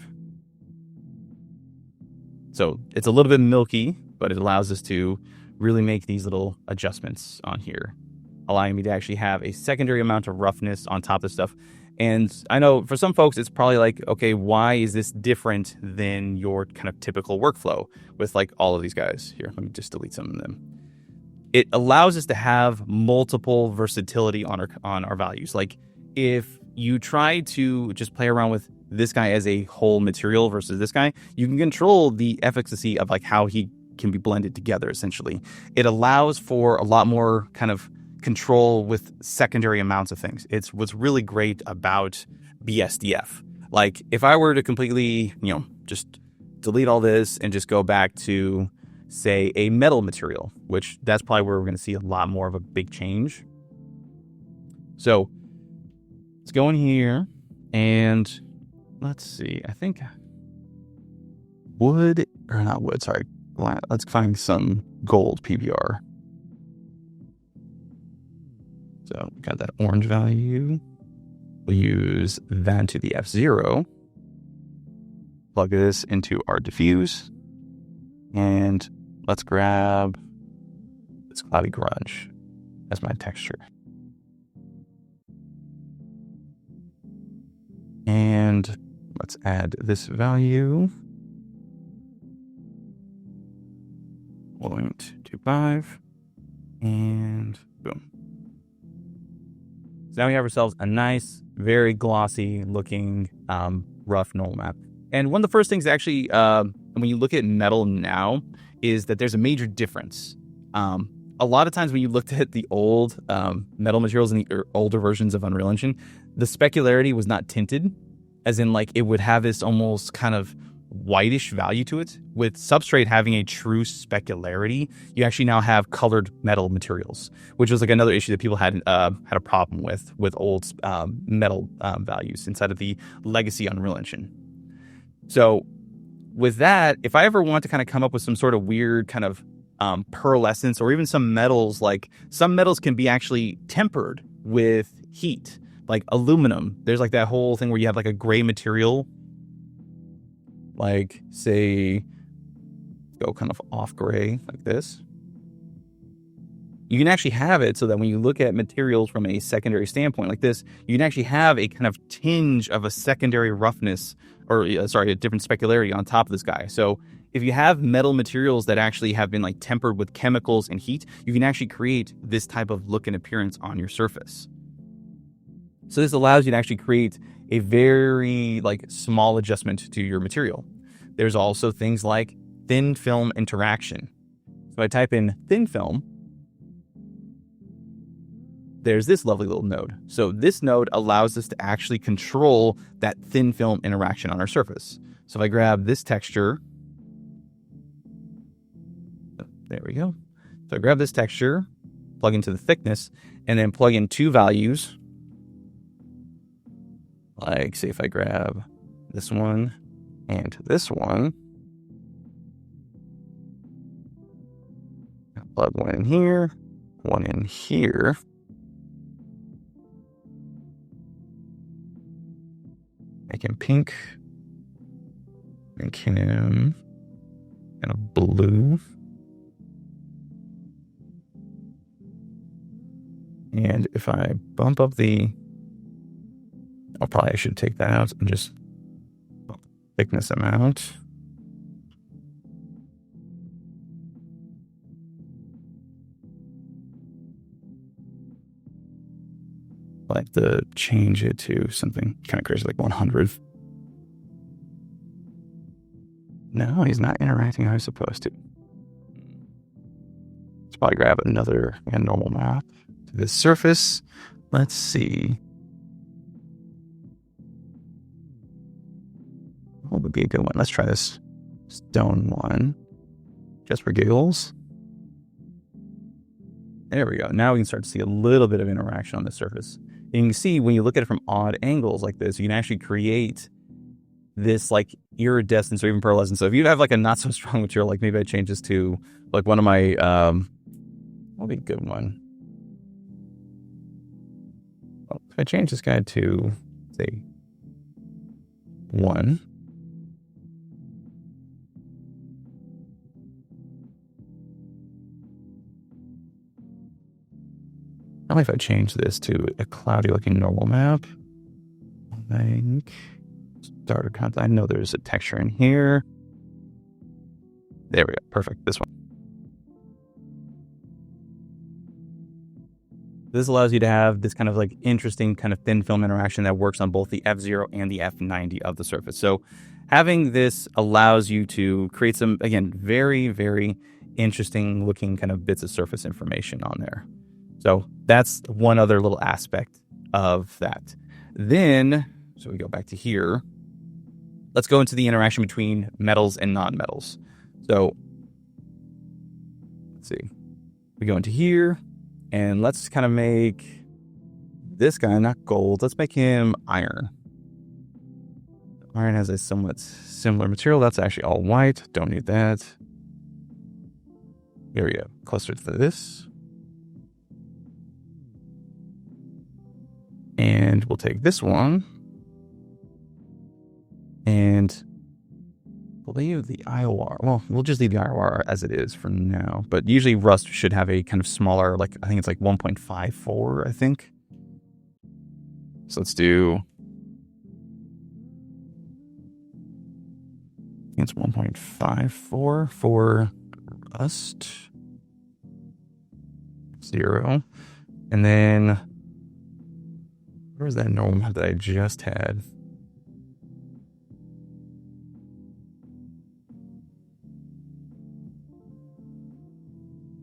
So it's a little bit milky, but it allows us to really make these little adjustments on here, allowing me to actually have a secondary amount of roughness on top of stuff. And I know for some folks, it's probably like, okay, why is this different than your kind of typical workflow with like all of these guys? Here, let me just delete some of them. It allows us to have multiple versatility on our values. Like if you try to just play around with this guy as a whole material versus this guy, you can control the efficacy of like how he can be blended together essentially. It allows for a lot more kind of control with secondary amounts of things. It's what's really great about BSDF. Like if I were to completely, just delete all this and just go back to say a metal material, which that's probably where we're going to see a lot more of a big change. So let's go in here and let's see. I think let's find some gold PBR. So we got that orange value. We'll use that to the F0. Plug this into our diffuse. And let's grab this cloudy grunge as my texture. And let's add this value. 0.25. And boom. So now we have ourselves a nice, very glossy looking rough normal map. And one of the first things actually, when you look at metal now, is that there's a major difference. A lot of times when you looked at the old metal materials in the older versions of Unreal Engine, the specularity was not tinted, as in like it would have this almost kind of whitish value to it. With Substrate having a true specularity, you actually now have colored metal materials, which was like another issue that people had a problem with old metal values inside of the legacy Unreal Engine. So with that, if I ever want to kind of come up with some sort of weird kind of pearlescence, or even some metals, like some metals can be actually tempered with heat, like aluminum. There's like that whole thing where you have like a gray material, like say, go kind of off gray like this. You can actually have it so that when you look at materials from a secondary standpoint like this, you can actually have a kind of tinge of a secondary roughness a different specularity on top of this guy. So if you have metal materials that actually have been like tempered with chemicals and heat, you can actually create this type of look and appearance on your surface. So this allows you to actually create a very like small adjustment to your material. There's also things like thin film interaction. So I type in thin film, there's this lovely little node. So this node allows us to actually control that thin film interaction on our surface. So if I grab this texture, there we go. So I grab this texture, plug into the thickness, and then plug in two values. Like, say if I grab this one and this one, plug one in here, one in here. Make him pink. Make him kind of blue. And if I bump up the, I should take that out and just bump the thickness amount. I like to change it to something kind of crazy, like 100. No, he's not interacting how he's supposed to. Let's probably grab another normal map to this surface. Let's see. What would be a good one? Let's try this stone one, just for giggles. There we go. Now we can start to see a little bit of interaction on the surface. And you can see when you look at it from odd angles like this, you can actually create this like iridescence or even pearlescence. So if you have like a not so strong material, like maybe I change this to like one of my, what would be a good one? Well, if I change this guy to say 1. Probably if I change this to a cloudy looking normal map, I think starter content. I know there's a texture in here. There we go. Perfect. This one. This allows you to have this kind of like interesting kind of thin film interaction that works on both the F0 and the F90 of the surface. So having this allows you to create some, again, very, very interesting looking kind of bits of surface information on there. So that's one other little aspect of that. Then, so we go back to here. Let's go into the interaction between metals and non-metals. So let's see. We go into here and let's kind of make this guy not gold. Let's make him iron. Iron has a somewhat similar material. That's actually all white. Don't need that. Here we go. Closer to this. And we'll take this one and we'll leave the IOR. Well, we'll just leave the IOR as it is for now. But usually rust should have a kind of smaller, like I think it's like 1.54, I think. So let's do, I think it's 1.54 for rust. 0. And then where was that normal map that I just had?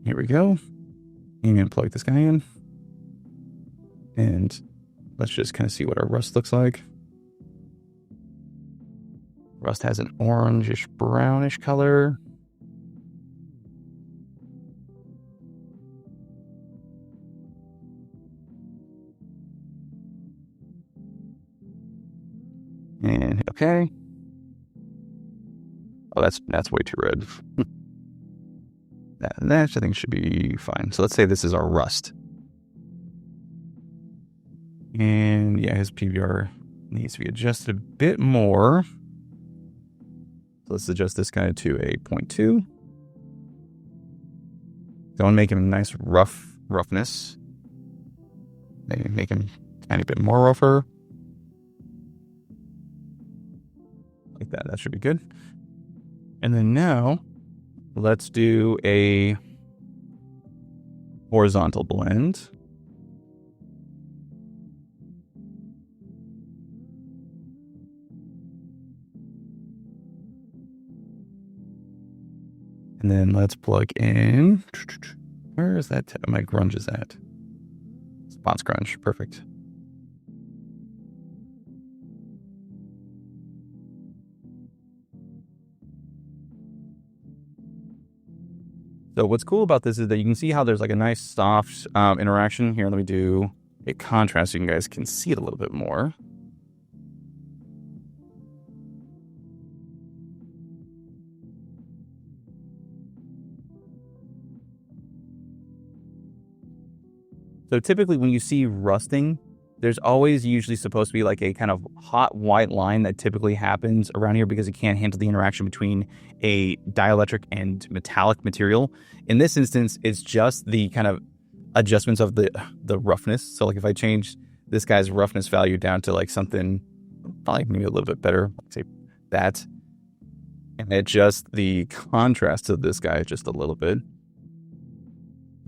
Here we go. I'm going to plug this guy in. And let's just kind of see what our rust looks like. Rust has an orangish, brownish color. And hit OK. Oh, that's way too red. that I think should be fine. So let's say this is our rust. And yeah, his PBR needs to be adjusted a bit more. So let's adjust this guy to a 0.2. Don't make him a nice roughness. Maybe make him a tiny bit more rougher. like that. That should be good. And then now let's do a horizontal blend. And then let's plug in, where is that? My grunge is at. Spots grunge, perfect. So what's cool about this is that you can see how there's like a nice soft interaction here. Let me do a contrast so you guys can see it a little bit more. So typically when you see rusting, there's always usually supposed to be like a kind of hot white line that typically happens around here because it can't handle the interaction between a dielectric and metallic material. In this instance, it's just the kind of adjustments of the roughness. So like if I change this guy's roughness value down to like something probably maybe a little bit better, like say that, and adjust the contrast of this guy just a little bit,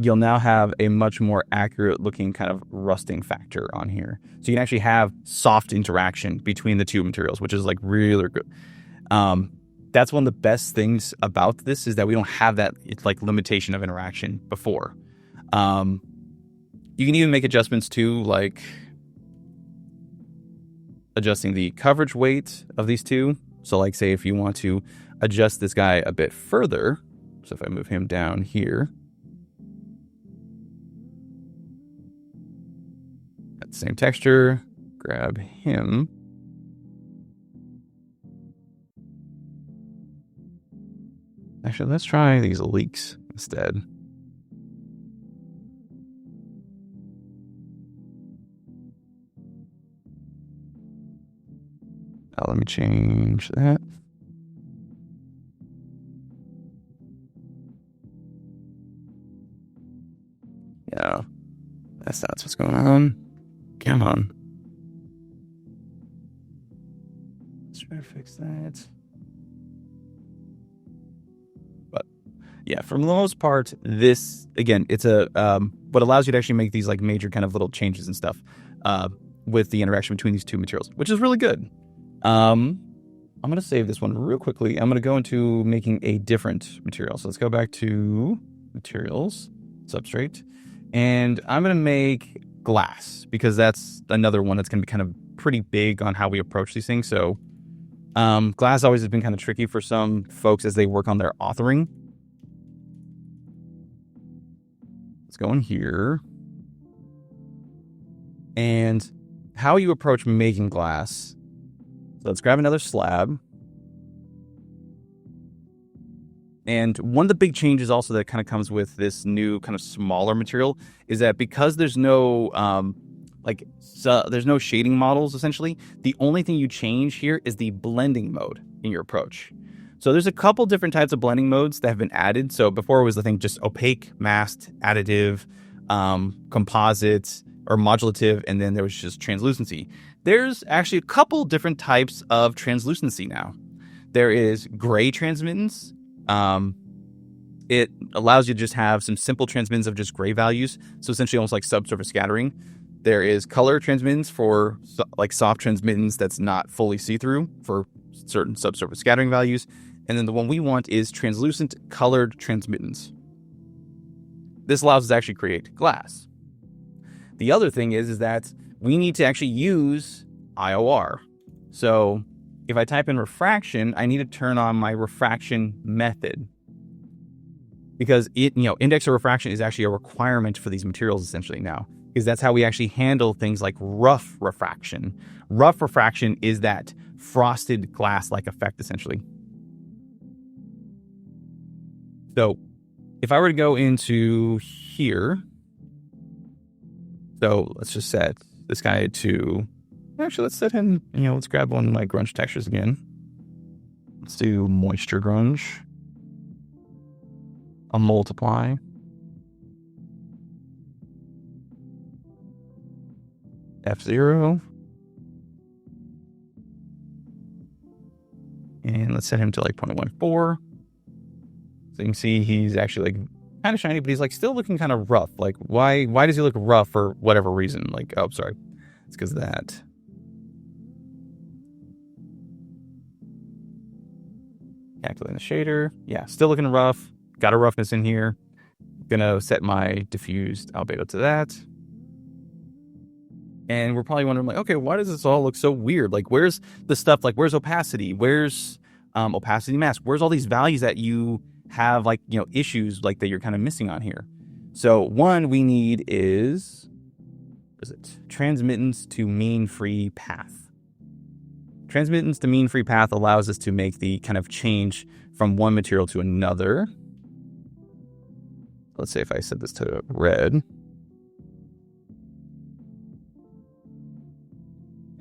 you'll now have a much more accurate looking kind of rusting factor on here. So you can actually have soft interaction between the two materials, which is like really good. That's one of the best things about this is that we don't have that like limitation of interaction before. You can even make adjustments to like adjusting the coverage weight of these two. So like say if you want to adjust this guy a bit further, so if I move him down here, same texture, grab him. Actually, let's try these leaks instead. Let me change that. Yeah, that's what's going on. Come on. Let's try to fix that. But yeah, for the most part, this again, it's a what allows you to actually make these like major kind of little changes and stuff with the interaction between these two materials, which is really good. I'm gonna save this one real quickly. I'm gonna go into making a different material. So let's go back to materials, substrate, and I'm gonna make glass because that's another one that's going to be kind of pretty big on how we approach these things. So glass always has been kind of tricky for some folks as they work on their authoring. Let's go in here. And how you approach making glass. So let's grab another slab. And one of the big changes also that kind of comes with this new kind of smaller material is that because there's no there's no shading models, essentially, the only thing you change here is the blending mode in your approach. So there's a couple different types of blending modes that have been added. So before it was, I think, just opaque, masked, additive, composite, or modulative, and then there was just translucency. There's actually a couple different types of translucency now. There is gray transmittance. It allows you to just have some simple transmittance of just gray values. So essentially almost like subsurface scattering. There is color transmittance for like soft transmittance that's not fully see-through for certain subsurface scattering values. And then the one we want is translucent colored transmittance. This allows us to actually create glass. The other thing is that we need to actually use IOR. So if I type in refraction, I need to turn on my refraction method because index of refraction is actually a requirement for these materials essentially now, because that's how we actually handle things like rough refraction. Rough refraction is that frosted glass-like effect essentially. So if I were to go into here, so let's just set this guy to, actually let's set him, let's grab one of my grunge textures again. Let's do moisture grunge. I'll multiply. F0. And let's set him to like 0.14. So you can see he's actually like kind of shiny, but he's like still looking kind of rough. Like why does he look rough for whatever reason? Like, oh, sorry. It's because of that. Calculating the shader. Yeah, still looking rough. Got a roughness in here. Gonna set my diffused albedo to that. And we're probably wondering like, okay, why does this all look so weird? Like, where's the stuff? Like, where's opacity? Where's opacity mask? Where's all these values that you have like, issues like that you're kind of missing on here? So one we need is transmittance to mean free path. Transmittance to mean free path allows us to make the kind of change from one material to another. Let's say if I set this to red.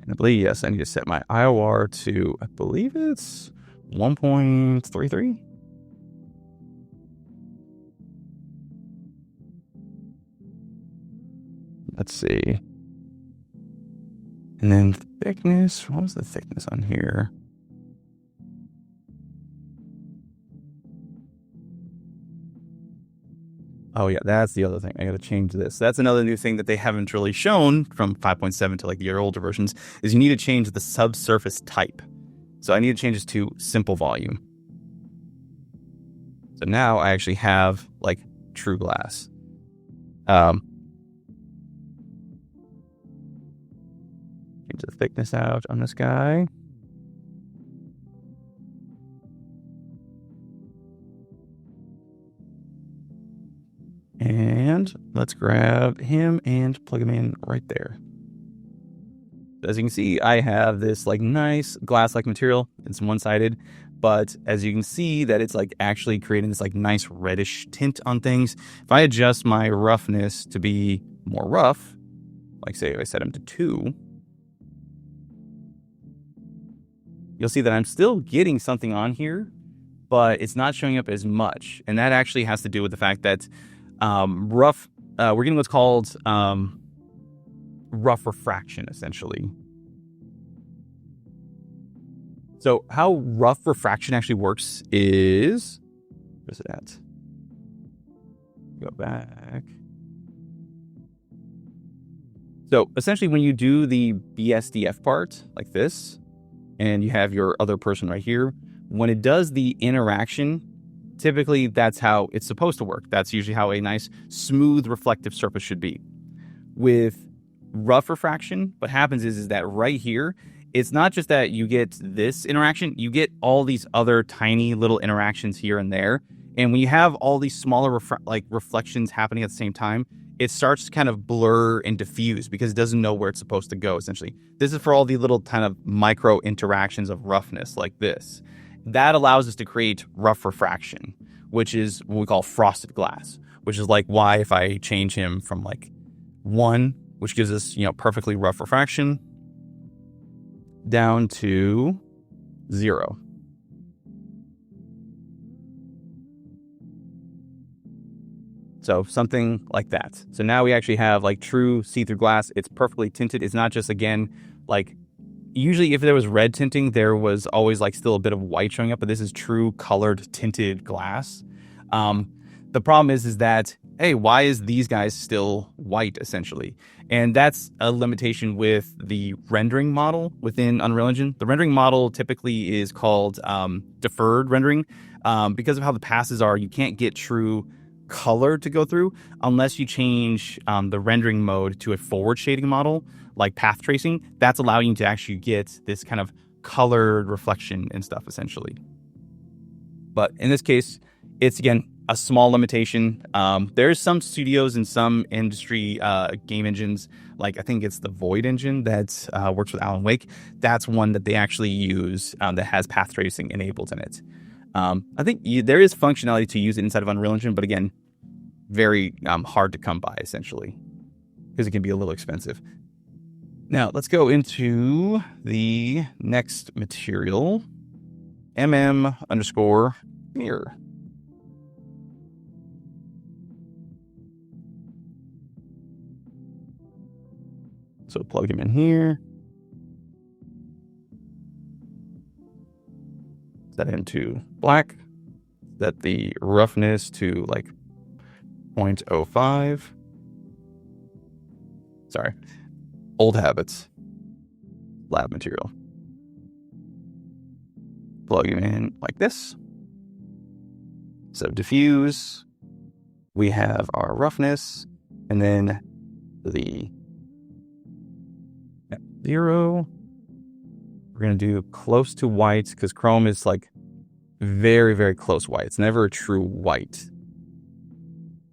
And I believe, yes, I need to set my IOR to, I believe it's 1.33. Let's see. And then thickness, what was the thickness on here? Oh yeah, that's the other thing. I got to change this. That's another new thing that they haven't really shown from 5.7 to like the older versions is you need to change the subsurface type. So I need to change this to simple volume. So now I actually have like true glass. Change the thickness out on this guy. And let's grab him and plug him in right there. As you can see, I have this like nice glass-like material. It's one-sided, but as you can see that it's like actually creating this like nice reddish tint on things. If I adjust my roughness to be more rough, like say if I set him to 2, you'll see that I'm still getting something on here, but it's not showing up as much. And that actually has to do with the fact that we're getting what's called rough refraction, essentially. So how rough refraction actually works is, where's it at? Go back. So essentially when you do the BSDF part like this, and you have your other person right here, when it does the interaction, typically that's how it's supposed to work. That's usually how a nice, smooth, reflective surface should be. With rough refraction, what happens is that right here, it's not just that you get this interaction, you get all these other tiny little interactions here and there. And when you have all these smaller reflections happening at the same time, it starts to kind of blur and diffuse because it doesn't know where it's supposed to go, essentially. This is for all the little kind of micro interactions of roughness like this. That allows us to create rough refraction, which is what we call frosted glass, which is like why if I change him from like 1, which gives us, perfectly rough refraction, down to 0. So something like that. So now we actually have like true see-through glass. It's perfectly tinted. It's not just, again, like usually if there was red tinting, there was always like still a bit of white showing up, but this is true colored tinted glass. The problem is that, hey, why is these guys still white essentially? And that's a limitation with the rendering model within Unreal Engine. The rendering model typically is called deferred rendering. Because of how the passes are, you can't get true color to go through unless you change the rendering mode to a forward shading model like path tracing. That's allowing you to actually get this kind of colored reflection and stuff essentially. But in this case, it's again a small limitation. There's some studios and some industry game engines, like I think it's the Void engine that works with Alan Wake. That's one that they actually use that has path tracing enabled in it. I think there is functionality to use it inside of Unreal Engine, but again, very hard to come by essentially because it can be a little expensive. Now let's go into the next material, MM_mirror. So plug him in here. Set into black. Set the roughness to like 0.05. Sorry. Old habits. Lab material. Plug it in like this. So diffuse. We have our roughness. And then the 0. We're going to do close to white because chrome is like very, very close white. It's never a true white.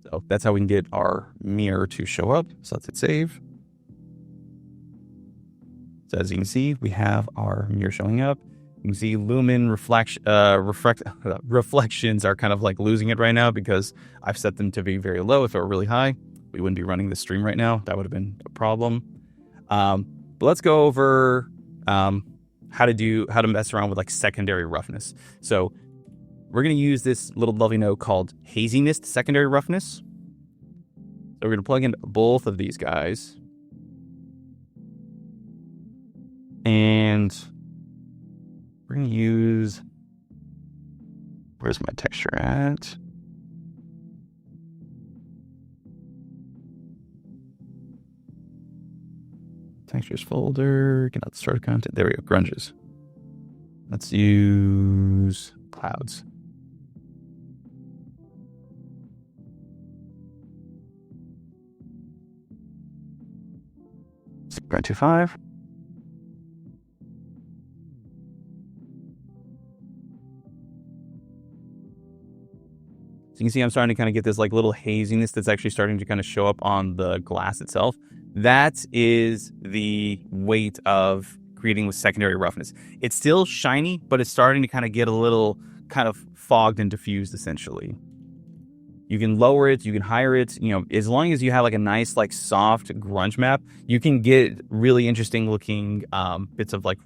So that's how we can get our mirror to show up. So let's hit save. So as you can see, we have our mirror showing up. You can see lumen reflections are kind of like losing it right now because I've set them to be very low. If it were really high, we wouldn't be running the stream right now. That would have been a problem. But let's go over how to mess around with like secondary roughness. So we're going to use this little lovely node called haziness secondary roughness. So we're going to plug in both of these guys. And we're going to use, where's my texture at? Textures folder, get out the starter content. There we go, grunges. Let's use clouds. Grind 2.5. So you can see I'm starting to kind of get this like little haziness that's actually starting to kind of show up on the glass itself. That is the weight of creating with secondary roughness. It's still shiny, but it's starting to kind of get a little kind of fogged and diffused essentially. You can lower it, you can higher it, you know, as long as you have like a nice like soft grunge map, you can get really interesting looking bits of like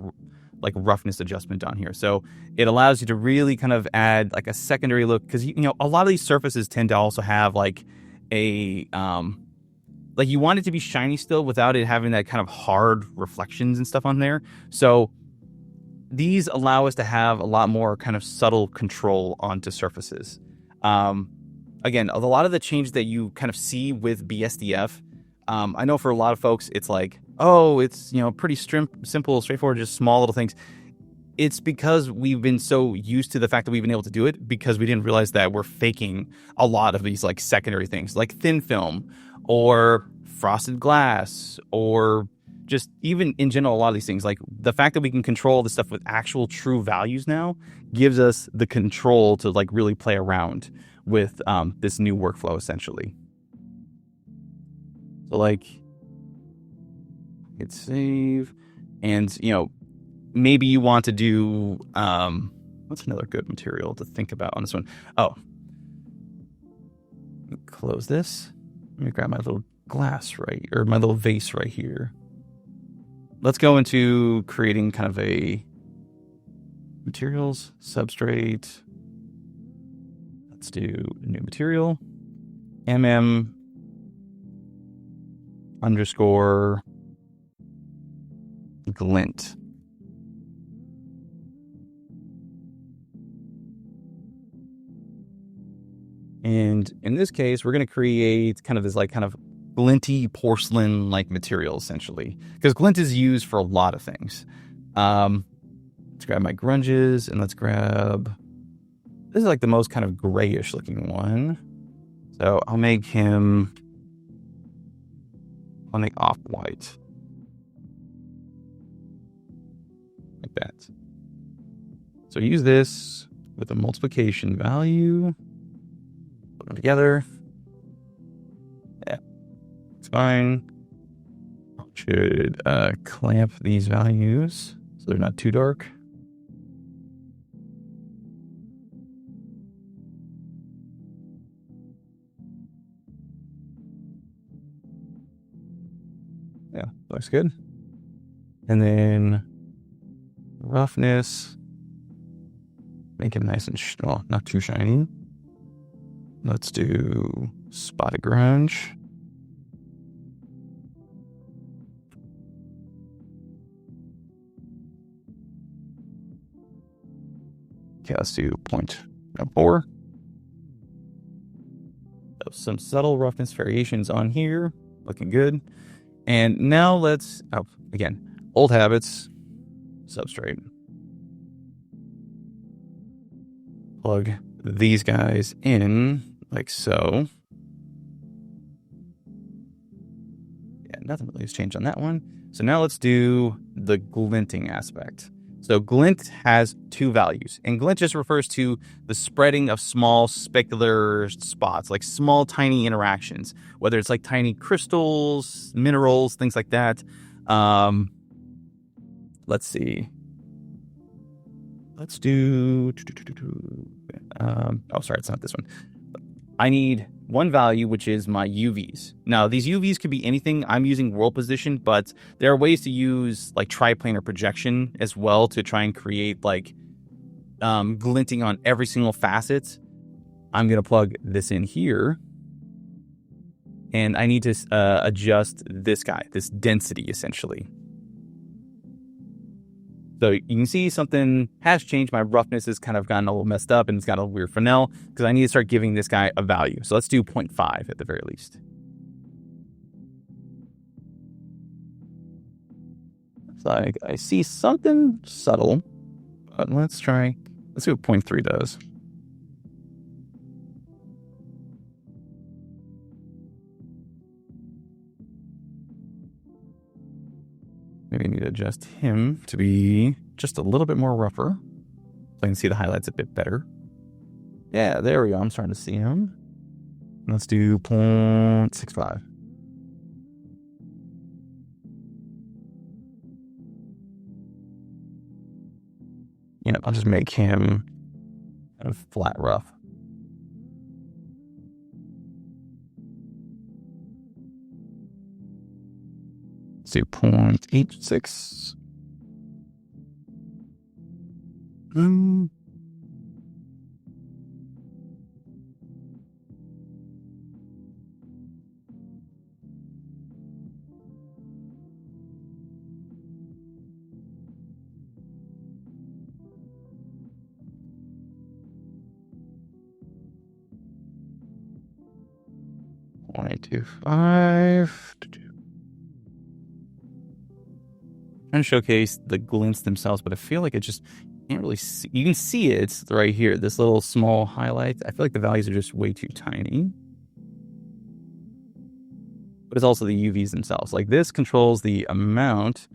roughness adjustment on here. So it allows you to really kind of add like a secondary look because, you know, a lot of these surfaces tend to also have like a, like you want it to be shiny still without it having that kind of hard reflections and stuff on there. So these allow us to have a lot more kind of subtle control onto surfaces. Again, a lot of the changes that you kind of see with BSDF, I know for a lot of folks, it's like, oh, it's, you know, pretty simple, straightforward, just small little things. It's because we've been so used to the fact that we've been able to do it because we didn't realize that we're faking a lot of these like secondary things like thin film or frosted glass or just even in general, a lot of these things, like the fact that we can control the stuff with actual true values now gives us the control to like really play around with this new workflow essentially. So like hit save, and you know, maybe you want to do what's another good material to think about on this one? Oh, close this. Let me grab my little glass right, or my little vase right here. Let's go into creating kind of a materials substrate. Let's do a new material, _glint. And in this case, we're going to create kind of this like kind of glinty porcelain like material essentially, because glint is used for a lot of things. Let's grab my grunges and let's grab, this is like the most kind of grayish looking one. So I'll make off-white. Like that. So use this with a multiplication value. Put them together. Yeah, it's fine. Should clamp these values so they're not too dark. Yeah, looks good. And then roughness, make it nice and not too shiny. Let's do spotted grunge. Okay, let's do 0.4. Some subtle roughness variations on here. Looking good. And now let's, again, old habits, substrate. Plug these guys in like so. Yeah, nothing really has changed on that one. So now let's do the glinting aspect. So glint has two values, and glint just refers to the spreading of small specular spots, like small tiny interactions, whether it's like tiny crystals, minerals, things like that. Let's see. Let's do, sorry, it's not this one. I need one value, which is my UVs. Now, these UVs could be anything. I'm using world position, but there are ways to use like triplanar projection as well to try and create like glinting on every single facet. I'm going to plug this in here. And I need to adjust this guy, this density, essentially. So you can see something has changed. My roughness has kind of gotten a little messed up and it's got a weird Fresnel because I need to start giving this guy a value. So let's do 0.5 at the very least. So I see something subtle, but let's see what 0.3 does. Maybe I need to adjust him to be just a little bit more rougher so I can see the highlights a bit better. Yeah, there we go. I'm starting to see him. Let's do 0.65. You know, I'll just make him kind of flat rough. Let's do 0.86. Trying to showcase the glints themselves, but I feel like it just can't really see. You can see it right here, this little small highlight. I feel like the values are just way too tiny. But it's also the UVs themselves. Like this controls the amount.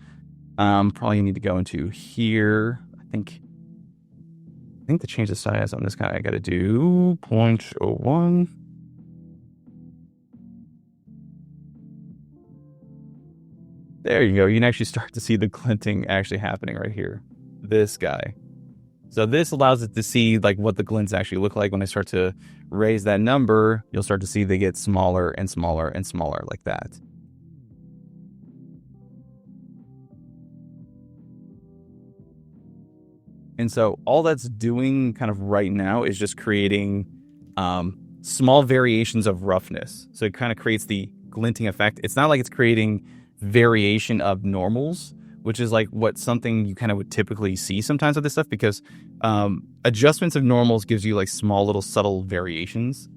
Probably need to go into here. I think to change the size on this guy, I got to do 0.01. There you go. You can actually start to see the glinting actually happening right here. This guy. So this allows it to see like what the glints actually look like. When I start to raise that number, you'll start to see they get smaller and smaller and smaller like that. And so all that's doing kind of right now is just creating small variations of roughness. So it kind of creates the glinting effect. It's not like it's creating variation of normals, which is like what something you kind of would typically see sometimes with this stuff, because adjustments of normals gives you like small little subtle variations,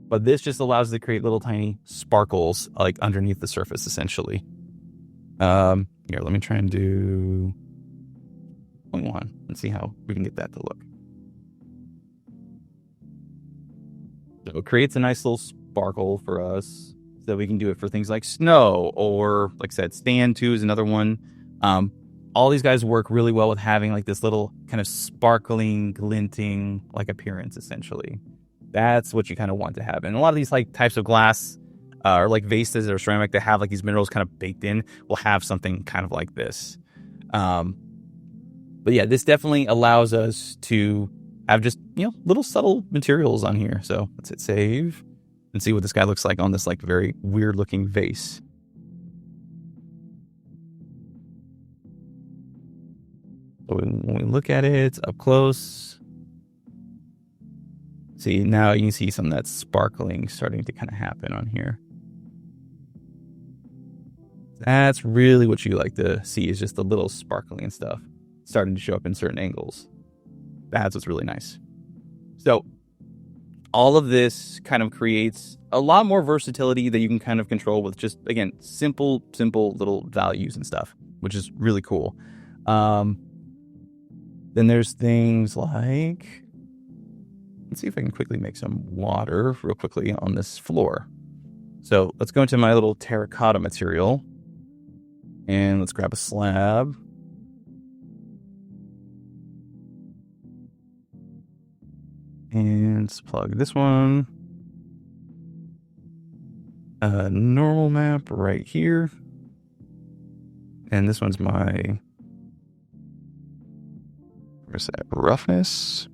but this just allows it to create little tiny sparkles like underneath the surface essentially. Here, let me try and do 0.1 and see how we can get that to look. So it creates a nice little sparkle for us. So we can do it for things like snow, or like I said, stand too is another one. All these guys work really well with having like this little kind of sparkling, glinting like appearance essentially. That's what you kind of want to have. And a lot of these like types of glass or like vases or ceramic that have like these minerals kind of baked in will have something kind of like this. But yeah, this definitely allows us to have just, you know, little subtle materials on here. So let's hit save and see what this guy looks like on this like very weird looking vase. So when we look at it up close, see, now you can see some of that sparkling starting to kind of happen on here. That's really what you like to see, is just the little sparkling and stuff starting to show up in certain angles. That's what's really nice. So all of this kind of creates a lot more versatility that you can kind of control with just, again, simple little values and stuff, which is really cool. Then there's things like, let's see if I can quickly make some water real quickly on this floor. So let's go into my little terracotta material and let's grab a slab. And let's plug this one. A normal map right here. And this one's my, where's that, roughness.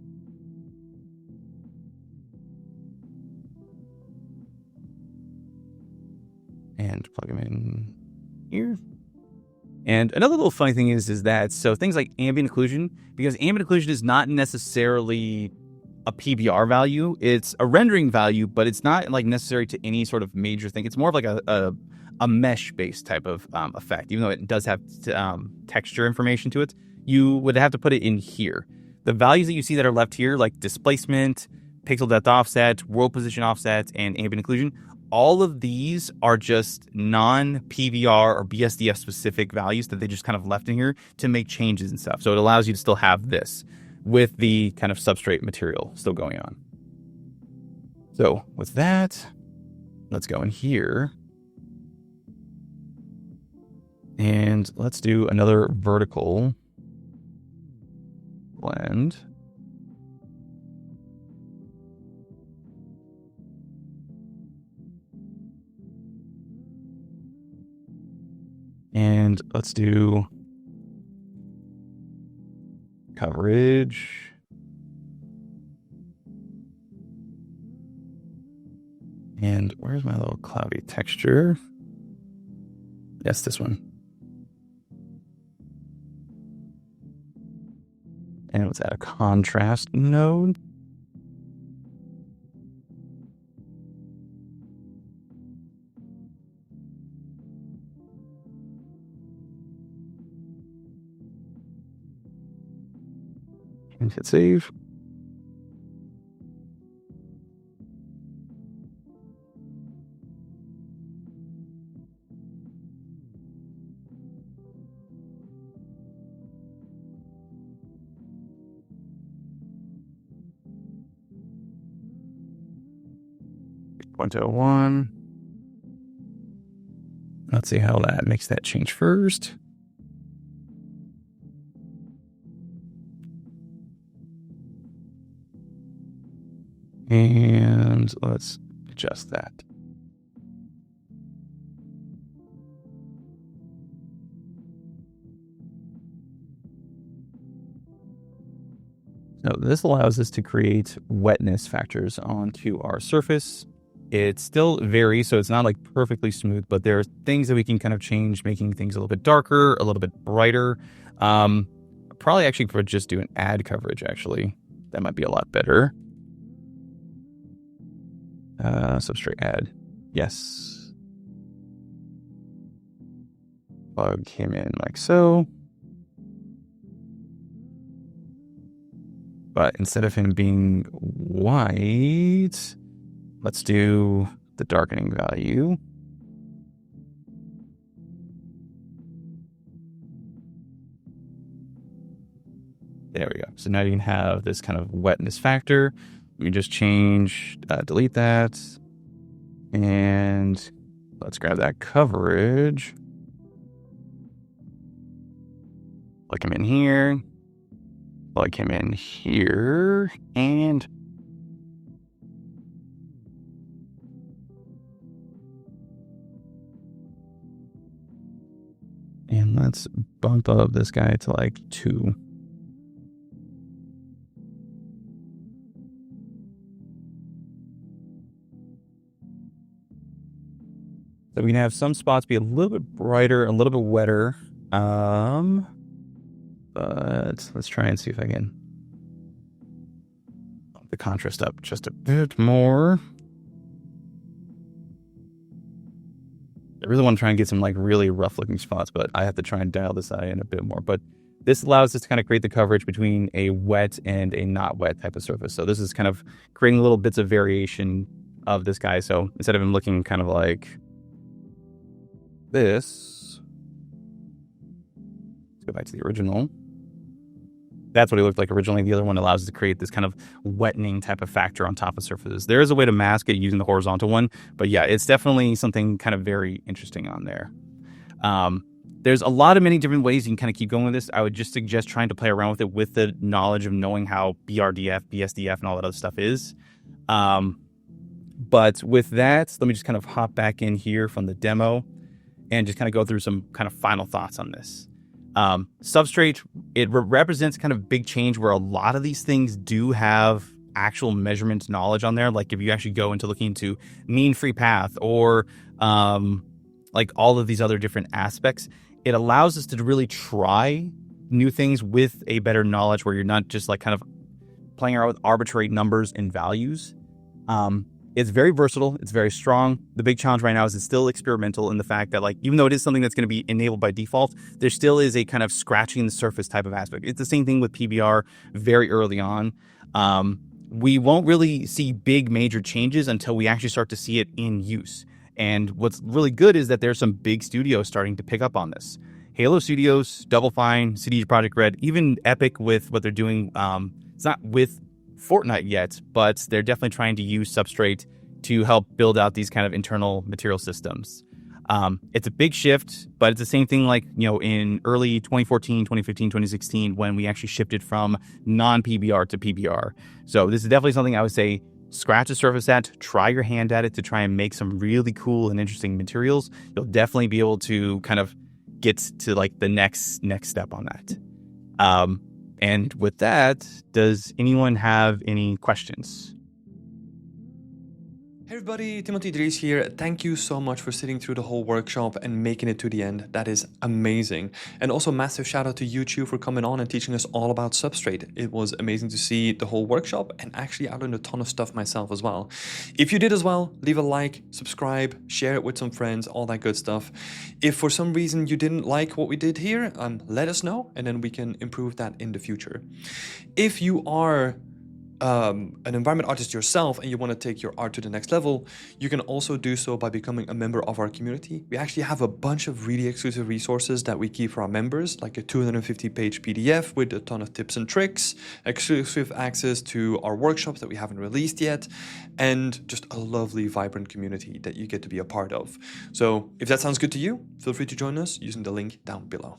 And plug them in here. And another little funny thing is that, so things like ambient occlusion, because ambient occlusion is not necessarily a PBR value, it's a rendering value, but it's not like necessary to any sort of major thing. It's more of like a mesh-based type of effect, even though it does have texture information to it. You would have to put it in here. The values that you see that are left here, like displacement, pixel depth offset, world position offset, and ambient occlusion, all of these are just non-PBR or BSDF specific values that they just kind of left in here to make changes and stuff. So it allows you to still have this with the kind of substrate material still going on. So with that, let's go in here and let's do another vertical blend. And let's do coverage. And where's my little cloudy texture? Yes, this one. And let's add a contrast node. And hit save. .01. Let's see how that makes that change first. And let's adjust that. So this allows us to create wetness factors onto our surface. It still varies, so it's not like perfectly smooth, but there are things that we can kind of change, making things a little bit darker, a little bit brighter. Probably actually for just doing add coverage, actually. That might be a lot better. Substrate add. Yes. Plug him in like so. But instead of him being white, let's do the darkening value. There we go. So now you can have this kind of wetness factor. We just change, delete that. And let's grab that coverage. Plug him in here. Plug him in here. And let's bump up this guy to like 2. So we can have some spots be a little bit brighter, a little bit wetter. But let's try and see if I can bump the contrast up just a bit more. I really want to try and get some like really rough looking spots, but I have to try and dial this eye in a bit more. But This allows us to kind of create the coverage between a wet and a not wet type of surface. So this is kind of creating little bits of variation of this guy. So instead of him looking kind of like this, let's go back to the original. That's what he looked like originally. The other one allows us to create this kind of wettening type of factor on top of surfaces. There is a way to mask it using the horizontal one, but yeah, it's definitely something kind of very interesting on there. There's a lot of many different ways you can kind of keep going with this. I would just suggest trying to play around with it with the knowledge of knowing how BRDF, BSDF, and all that other stuff is. But with that, let me just kind of hop back in here from the demo and just kind of go through some kind of final thoughts on this. Substrate, it represents kind of big change where a lot of these things do have actual measurement knowledge on there. Like if you actually go into looking into mean free path or like all of these other different aspects, it allows us to really try new things with a better knowledge where you're not just like kind of playing around with arbitrary numbers and values. It's very versatile. It's very strong. The big challenge right now is it's still experimental in the fact that, like, even though it is something that's going to be enabled by default, there still is a kind of scratching the surface type of aspect. It's the same thing with PBR very early on. We won't really see big major changes until we actually start to see it in use. And what's really good is that there's some big studios starting to pick up on this. Halo Studios, Double Fine, CD Projekt Red, even Epic with what they're doing. It's not with Fortnite yet, but they're definitely trying to use Substrate to help build out these kind of internal material systems. It's a big shift, but it's the same thing like, you know, in early 2014, 2015, 2016, when we actually shifted from non-PBR to PBR. So this is definitely something I would say scratch the surface at, try your hand at it to try and make some really cool and interesting materials. You'll definitely be able to kind of get to like the next step on that. And with that, does anyone have any questions? Hey everybody, Timothy Dries here. Thank you so much for sitting through the whole workshop and making it to the end. That is amazing. And also massive shout out to Hugh Chew for coming on and teaching us all about Substrate. It was amazing to see the whole workshop, and actually I learned a ton of stuff myself as well. If you did as well, leave a like, subscribe, share it with some friends, all that good stuff. If for some reason you didn't like what we did here, let us know and then we can improve that in the future. If you are an environment artist yourself and you want to take your art to the next level, you can also do so by becoming a member of our community. We actually have a bunch of really exclusive resources that we keep for our members, like a 250-page PDF with a ton of tips and tricks, exclusive access to our workshops that we haven't released yet, and just a lovely, vibrant community that you get to be a part of. So if that sounds good to you, feel free to join us using the link down below.